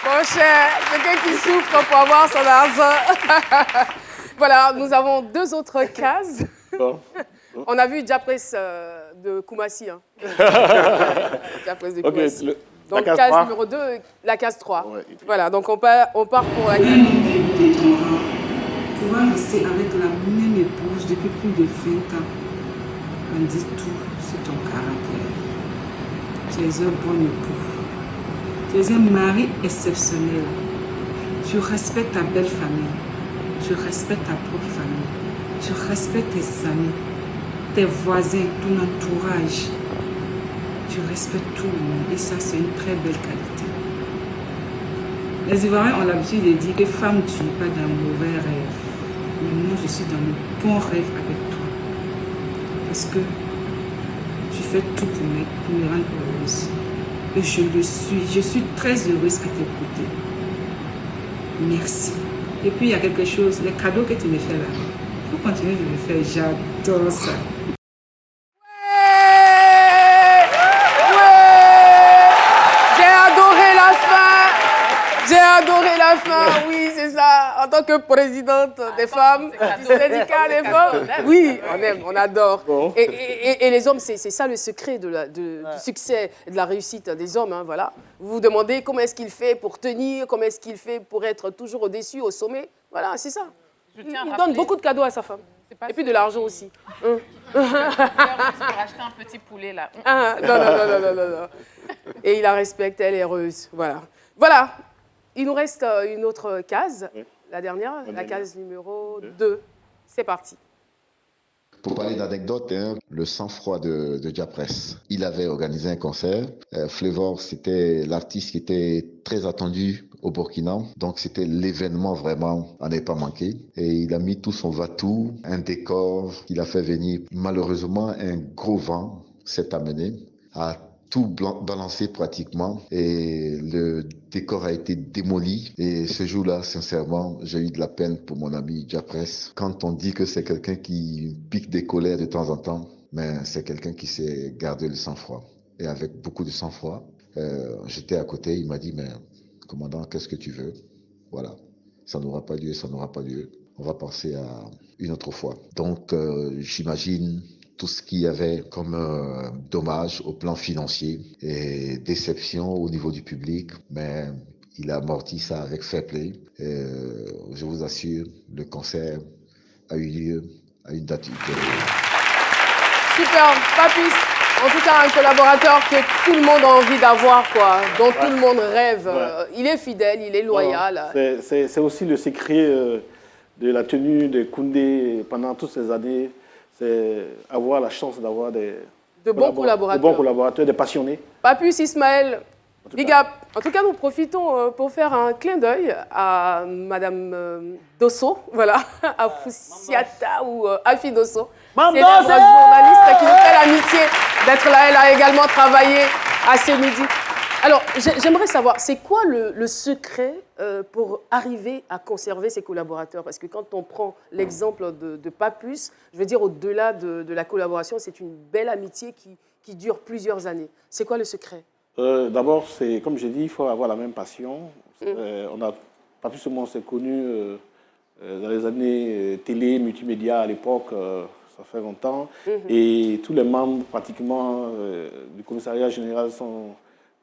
Mon cher, quelqu'un qui souffre pour avoir son argent. Voilà, nous avons 2 autres cases. Bon. On a vu Diapres de Koumassi. Hein. Diapres de Koumassi. Okay, donc, la case 3. numéro 2, la case 3. Ouais. Voilà, donc on part pour la case. Pouvoir rester avec la même épouse depuis plus de 20 ans, on dit tout sur ton caractère. Tu es un bon époux. Tu es un mari exceptionnel. Tu respectes ta belle famille. Tu respectes ta propre famille. Tu respectes tes amis, tes voisins, ton entourage. Tu respectes tout le monde et ça, c'est une très belle qualité. Les Ivoiriens ont l'habitude de dire que femme, tu n'es pas d'un mauvais rêve. Mais moi, je suis dans le bon rêve avec toi. Parce que tu fais tout pour me rendre heureuse. Et je le suis. Je suis très heureuse à t'écouter. Merci. Et puis, il y a quelque chose, les cadeaux que tu me fais là. Il faut continuer de le faire. J'adore ça. J'ai adoré la fin, oui, c'est ça. En tant que présidente des femmes, du syndicat des femmes, oui, on aime, on adore. Bon. Et les hommes, c'est ça le secret du succès et de la réussite des hommes. Hein, voilà. Vous vous demandez comment est-ce qu'il fait pour tenir, comment est-ce qu'il fait pour être toujours au-dessus, au sommet. Voilà, c'est ça. Il donne beaucoup de cadeaux à sa femme. Et puis de l'argent aussi. Pour acheter un petit poulet là. Non. Et il la respecte, elle est heureuse. Voilà. Voilà. Il nous reste une autre case, la dernière, la case numéro 2. C'est parti. Pour parler d'anecdote, le sang-froid de Diapres. Il avait organisé un concert. Flavor, c'était l'artiste qui était très attendu au Burkina. Donc c'était l'événement vraiment à ne pas manquer. Et il a mis tout son va-tout, un décor qu'il a fait venir. Malheureusement, un gros vent s'est amené à tout balancé pratiquement et le décor a été démoli. Et ce jour-là, sincèrement, j'ai eu de la peine pour mon ami Diapres. Quand on dit que c'est quelqu'un qui pique des colères de temps en temps, mais c'est quelqu'un qui sait garder le sang-froid. Et avec beaucoup de sang-froid, j'étais à côté, il m'a dit, mais commandant, qu'est-ce que tu veux? Voilà, ça n'aura pas lieu, on va penser à une autre fois. Donc, j'imagine tout ce qu'il y avait comme dommage au plan financier et déception au niveau du public, mais il a amorti ça avec fair play. Je vous assure, le concert a eu lieu à une date ultérieure. Super, Papis. En tout cas, un collaborateur que tout le monde a envie d'avoir, quoi, dont tout le monde rêve. Il est fidèle, il est loyal. C'est aussi le secret de la tenue de Koundé pendant toutes ces années. C'est avoir la chance d'avoir de bons collaborateurs, des passionnés. Papus Ismaël, big up. En tout cas, nous profitons pour faire un clin d'œil à Madame Dosso, voilà, à Foussiata ou Alfie Dosso. C'est notre journaliste qui nous fait l'amitié d'être là. Elle a également travaillé à ce midi. Alors, j'aimerais savoir, c'est quoi le secret pour arriver à conserver ses collaborateurs? Parce que quand on prend l'exemple de Papus, je veux dire, au-delà de la collaboration, c'est une belle amitié qui dure plusieurs années. C'est quoi le secret? D'abord, comme j'ai dit, il faut avoir la même passion. Papus et moi, on s'est connus dans les années télé, multimédia à l'époque, ça fait longtemps. Et tous les membres pratiquement du commissariat général sont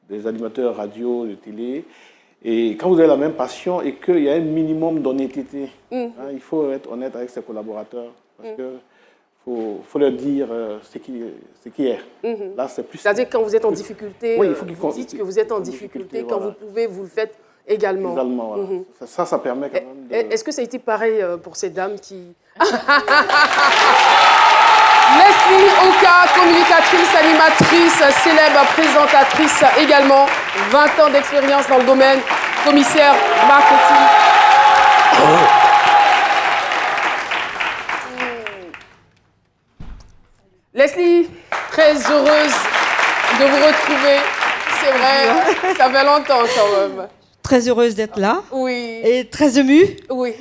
des animateurs radio, de télé. Et quand vous avez la même passion et qu'il y a un minimum d'honnêteté, hein, il faut être honnête avec ses collaborateurs. Parce que faut leur dire ce qui est. Là, c'est plus. C'est-à-dire quand vous êtes en difficulté, oui, il faut vous dites que vous êtes en difficulté. Quand vous pouvez, vous le faites également. Également, voilà. Ça permet quand même de... Est-ce que ça a été pareil pour ces dames qui... Leslie Oka, communicatrice, animatrice, célèbre présentatrice également. 20 ans d'expérience dans le domaine, commissaire marketing. Leslie, très heureuse de vous retrouver. C'est vrai, ça fait longtemps quand même. Très heureuse d'être là. Oui. Et très émue. Oui.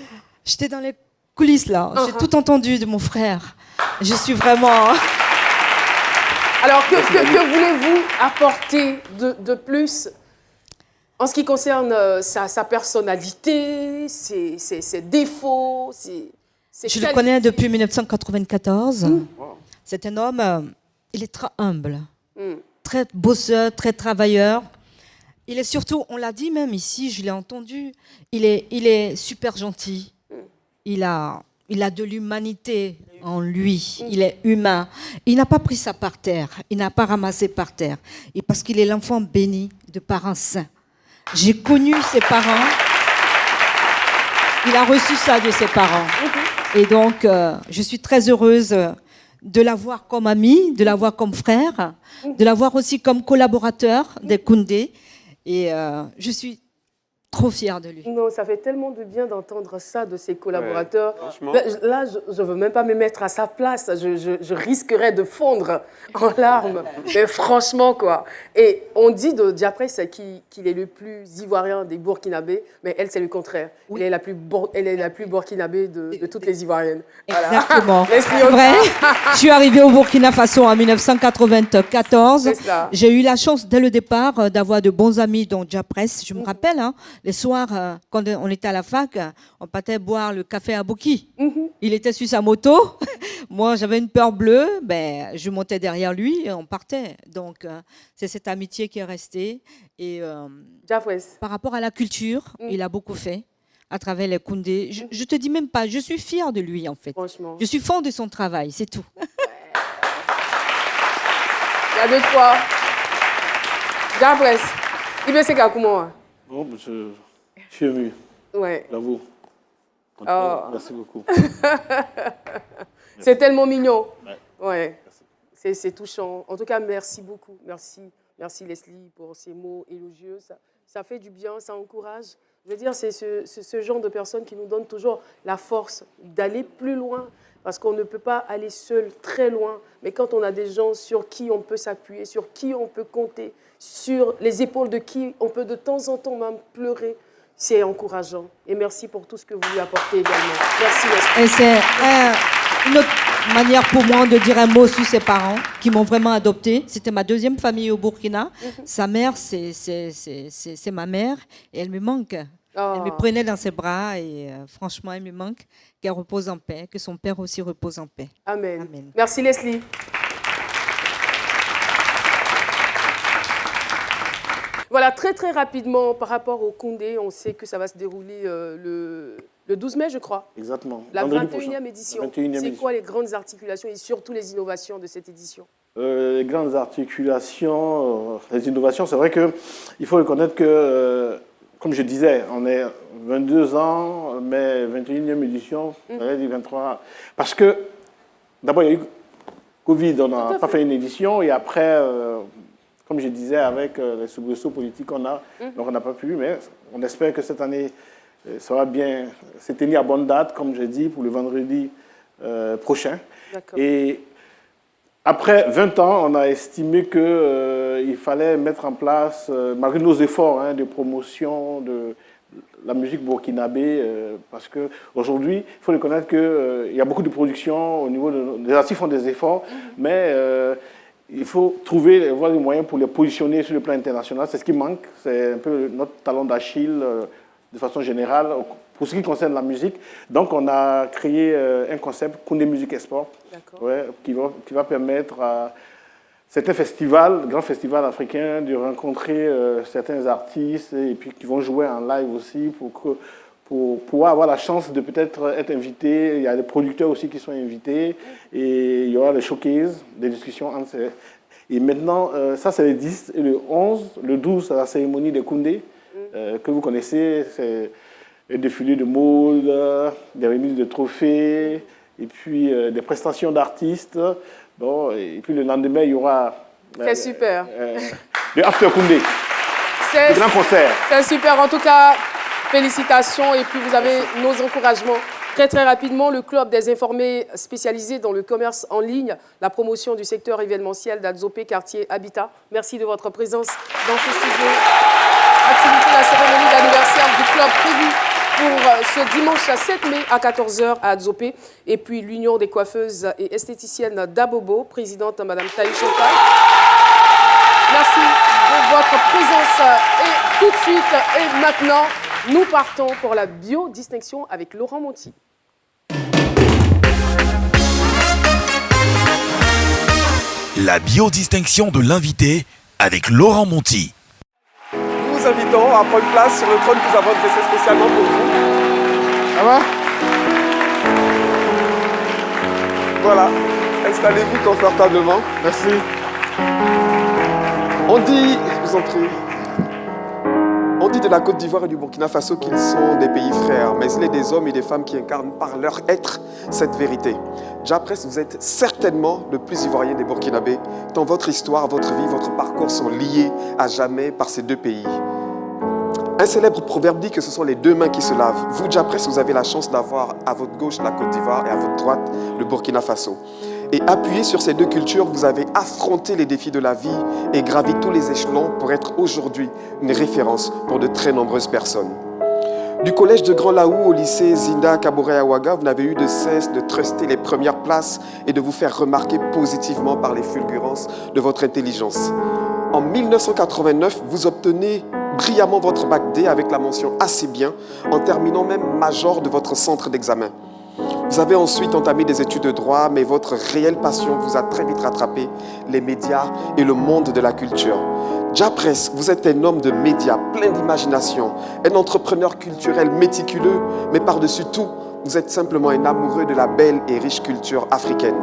J'étais dans les coulisses là. J'ai tout entendu de mon frère. Je suis vraiment... Alors, que voulez-vous apporter de plus en ce qui concerne sa personnalité, ses défauts, Je le connais depuis 1994. C'est un homme, il est très humble, très bosseur, très travailleur. Il est surtout, on l'a dit même ici, je l'ai entendu, il est super gentil. Il a de l'humanité en lui. Il est humain. Il n'a pas pris ça par terre. Il n'a pas ramassé par terre. Et parce qu'il est l'enfant béni de parents saints. J'ai connu ses parents. Il a reçu ça de ses parents. Et donc, je suis très heureuse de l'avoir comme ami, de l'avoir comme frère, de l'avoir aussi comme collaborateur des Koundé. Et je suis trop fière de lui. Non, ça fait tellement de bien d'entendre ça de ses collaborateurs. Ouais, là, je ne veux même pas me mettre à sa place. Je risquerais de fondre en larmes. Mais franchement, quoi. Et on dit de Diapresse qu'il est le plus ivoirien des Burkinabés, mais elle, c'est le contraire. Oui. Elle est la plus burkinabé de toutes les Ivoiriennes. Exactement. Voilà. C'est vrai. Je suis arrivée au Burkina Faso en 1994. J'ai eu la chance, dès le départ, d'avoir de bons amis, dont Diapresse. Je me rappelle, hein, les soirs, quand on était à la fac, on partait boire le café à Boki. Il était sur sa moto. Moi, j'avais une peur bleue. Ben, je montais derrière lui et on partait. Donc, c'est cette amitié qui est restée. Et par rapport à la culture, il a beaucoup fait à travers les Koundé. Je te dis même pas, je suis fière de lui, en fait. Franchement. Je suis fan de son travail, c'est tout. Il y a de quoi. Diapresse. Il veut se faire comment? Bon, je suis ému. Ouais. J'avoue. Oh. Merci beaucoup. C'est tellement mignon. Ouais. C'est touchant. En tout cas, merci beaucoup. Merci Leslie pour ces mots élogieux. Ça fait du bien, ça encourage. Je veux dire, c'est ce genre de personnes qui nous donnent toujours la force d'aller plus loin. Parce qu'on ne peut pas aller seul très loin. Mais quand on a des gens sur qui on peut s'appuyer, sur qui on peut compter, sur les épaules de qui on peut de temps en temps même pleurer, c'est encourageant. Et merci pour tout ce que vous lui apportez également. Merci. Et c'est une autre manière pour moi de dire un mot sur ses parents qui m'ont vraiment adoptée. C'était ma deuxième famille au Burkina. Sa mère, c'est ma mère et elle me manque. Elle me prenait dans ses bras et franchement, elle me manque. Qu'elle repose en paix, que son père aussi repose en paix. Amen. Amen. Merci Leslie. Voilà, très très rapidement, par rapport au Koundé, on sait que ça va se dérouler le 12 mai, je crois. Exactement. La 21e édition. C'est quoi les grandes articulations et surtout les innovations de cette édition? Les grandes articulations, les innovations, c'est vrai qu'il faut reconnaître que, comme je disais, on est 22 ans, mais 21e édition, ça veut dire 23. Parce que, d'abord, il y a eu Covid, on n'a pas fait une édition, et après... comme je disais, avec les soubresauts politiques qu'on a, donc on n'a pas pu, mais on espère que cette année, ça va bien se tenir à bonne date, comme j'ai dit, pour le vendredi prochain. Et après 20 ans, on a estimé qu'il fallait mettre en place, malgré nos efforts de promotion de la musique burkinabé, parce qu'aujourd'hui, il faut reconnaître qu'il y a beaucoup de production au niveau des artistes font des efforts, mais... il faut trouver voir les moyens pour les positionner sur le plan international. C'est ce qui manque. C'est un peu notre talon d'Achille, de façon générale, pour ce qui concerne la musique. Donc, on a créé un concept, Koundé Musique et Sport, qui va permettre à certains festivals, grands festivals africains, de rencontrer certains artistes et puis qui vont jouer en live aussi pour pouvoir avoir la chance de peut-être être invité. Il y a des producteurs aussi qui sont invités et il y aura des showcases, des discussions entre ces... Et maintenant, ça c'est le 10 et le 11. Le 12, c'est la cérémonie des Koundé, que vous connaissez. C'est un défilé de mode, des remises de trophées, et puis des prestations d'artistes. Bon, et puis le lendemain, il y aura... c'est super. Le After Koundé, le grand concert. C'est super. En tout cas, félicitations. Et puis vous avez nos encouragements. Très, très rapidement, le Club des informés spécialisés dans le commerce en ligne, la promotion du secteur événementiel d'Adzopé, quartier Habitat. Merci de votre présence dans ce studio. Activité de la cérémonie d'anniversaire du club prévue pour ce dimanche 7 mai à 14h à Adzopé. Et puis l'Union des coiffeuses et esthéticiennes d'Abobo, présidente Mme Taï Chantal. Merci de votre présence. Et tout de suite et maintenant, nous partons pour la biodistinction avec Laurent Monti. La biodistinction de l'invité avec Laurent Monti. Nous vous invitons à prendre place sur le trône que nous avons dressé spécialement pour vous. Ça va? Voilà, installez-vous confortablement. Merci. On dit, je vous en prie, on dit de la Côte d'Ivoire et du Burkina Faso qu'ils sont des pays frères, mais il est des hommes et des femmes qui incarnent par leur être cette vérité. J'apprécie, vous êtes certainement le plus ivoirien des Burkinabés, tant votre histoire, votre vie, votre parcours sont liés à jamais par ces deux pays. Un célèbre proverbe dit que ce sont les deux mains qui se lavent. Vous, J'apprécie, vous avez la chance d'avoir à votre gauche la Côte d'Ivoire et à votre droite le Burkina Faso. Et appuyé sur ces deux cultures, vous avez affronté les défis de la vie et gravi tous les échelons pour être aujourd'hui une référence pour de très nombreuses personnes. Du collège de Grand Laou au lycée Zinda Kaboré à Ouaga, vous n'avez eu de cesse de truster les premières places et de vous faire remarquer positivement par les fulgurances de votre intelligence. En 1989, vous obtenez brillamment votre bac D avec la mention assez bien, en terminant même major de votre centre d'examen. Vous avez ensuite entamé des études de droit, mais votre réelle passion vous a très vite rattrapé, les médias et le monde de la culture. J'apprécie, vous êtes un homme de médias, plein d'imagination, un entrepreneur culturel méticuleux, mais par-dessus tout, vous êtes simplement un amoureux de la belle et riche culture africaine.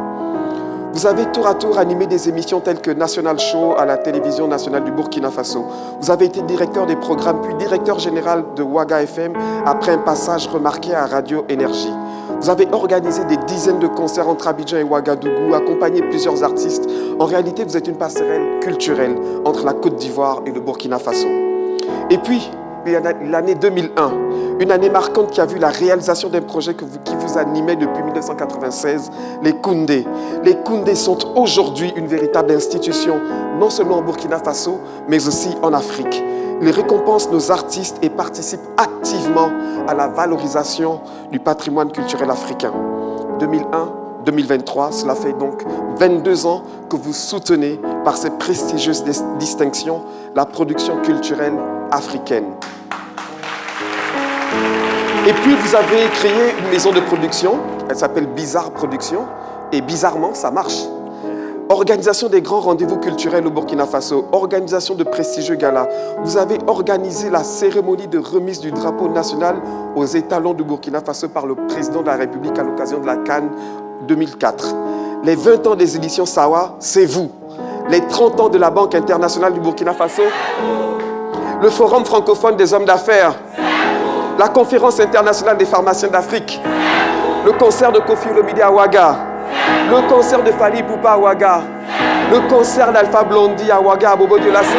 Vous avez tour à tour animé des émissions telles que National Show à la télévision nationale du Burkina Faso. Vous avez été directeur des programmes, puis directeur général de Ouaga FM, après un passage remarqué à Radio Énergie. Vous avez organisé des dizaines de concerts entre Abidjan et Ouagadougou, accompagné plusieurs artistes. En réalité, vous êtes une passerelle culturelle entre la Côte d'Ivoire et le Burkina Faso. Et puis, il y a l'année 2001, une année marquante qui a vu la réalisation d'un projet qui vous animait depuis 1996, les Koundé. Les Koundé sont aujourd'hui une véritable institution, non seulement au Burkina Faso, mais aussi en Afrique. Ils récompensent nos artistes et participent activement à la valorisation du patrimoine culturel africain. 2001-2023, cela fait donc 22 ans que vous soutenez par ces prestigieuses distinctions la production culturelle africaine. Et puis vous avez créé une maison de production, elle s'appelle Bizarre Production, et bizarrement ça marche. Organisation des grands rendez-vous culturels au Burkina Faso, organisation de prestigieux galas. Vous avez organisé la cérémonie de remise du drapeau national aux étalons du Burkina Faso par le président de la République à l'occasion de la Cannes 2004. Les 20 ans des éditions Sawa, c'est vous. Les 30 ans de la Banque internationale du Burkina Faso, le Forum francophone des hommes d'affaires, la Conférence internationale des pharmaciens d'Afrique, le concert de Kofi Olomide à Ouaga, le concert de Fally Ipupa à Ouaga, le concert d'Alpha Blondy à Ouaga à Bobo Dioulasso.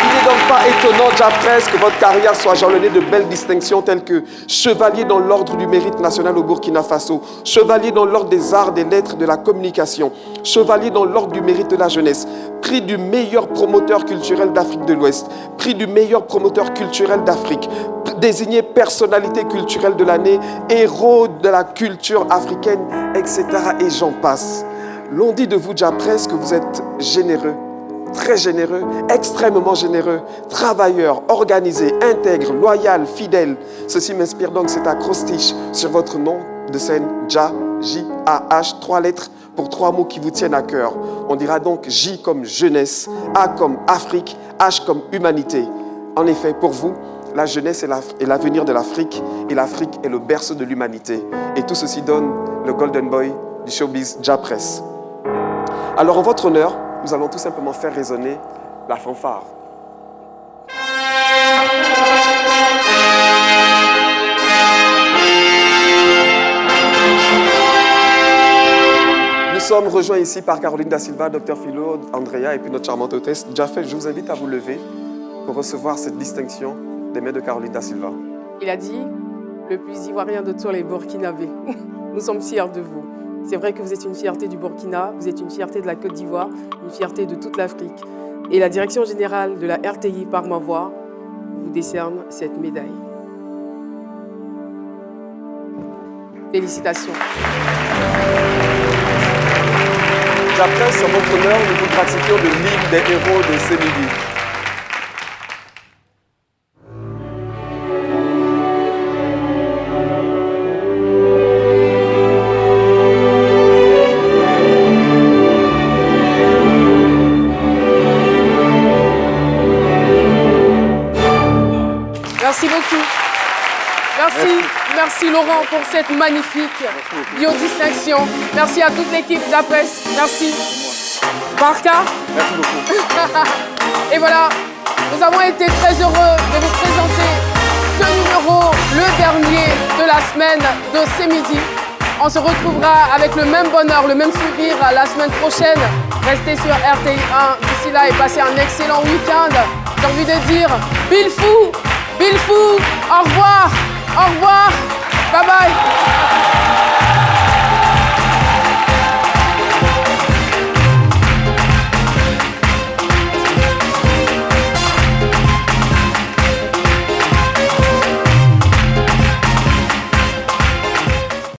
Il n'est donc pas étonnant, j'apprécie que votre carrière soit jalonnée de belles distinctions telles que chevalier dans l'ordre du mérite national au Burkina Faso, chevalier dans l'ordre des arts, des lettres, de la communication, chevalier dans l'ordre du mérite de la jeunesse, prix du meilleur promoteur culturel d'Afrique de l'Ouest, prix du meilleur promoteur culturel d'Afrique, désigné personnalité culturelle de l'année, héros de la culture africaine, etc. Et j'en passe. L'on dit de vous, j'apprécie que vous êtes généreux, très généreux, extrêmement généreux, travailleur, organisé, intègre, loyal, fidèle. Ceci m'inspire donc cet acrostiche sur votre nom de scène, JA, J-A-H, 3 lettres pour 3 mots qui vous tiennent à cœur. On dira donc J comme jeunesse, A comme Afrique, H comme humanité. En effet, pour vous, la jeunesse est l'avenir de l'Afrique et l'Afrique est le berceau de l'humanité. Et tout ceci donne le Golden Boy du showbiz Japress. Alors en votre honneur, nous allons tout simplement faire résonner la fanfare. Nous sommes rejoints ici par Caroline Da Silva, Dr Philo, Andrea et puis notre charmante hôtesse Jafet. Je vous invite à vous lever pour recevoir cette distinction des mains de Caroline Da Silva. Il a dit, le plus ivoirien de tous les Burkinabés. Nous sommes fiers de vous. C'est vrai que vous êtes une fierté du Burkina, vous êtes une fierté de la Côte d'Ivoire, une fierté de toute l'Afrique. Et la direction générale de la RTI par ma voix vous décerne cette médaille. Félicitations. Japress, en votre honneur, nous vous gratifions de l'hymne des héros de ce midi. Merci beaucoup. Merci Laurent pour cette magnifique biodistinction. Merci à toute l'équipe Japress. Merci. Barca. Merci beaucoup. Et voilà, nous avons été très heureux de vous présenter ce numéro, le dernier de la semaine de ce midi. On se retrouvera avec le même bonheur, le même sourire la semaine prochaine. Restez sur RTI 1 d'ici là et passez un excellent week-end. J'ai envie de dire Bilfou, au revoir, bye bye.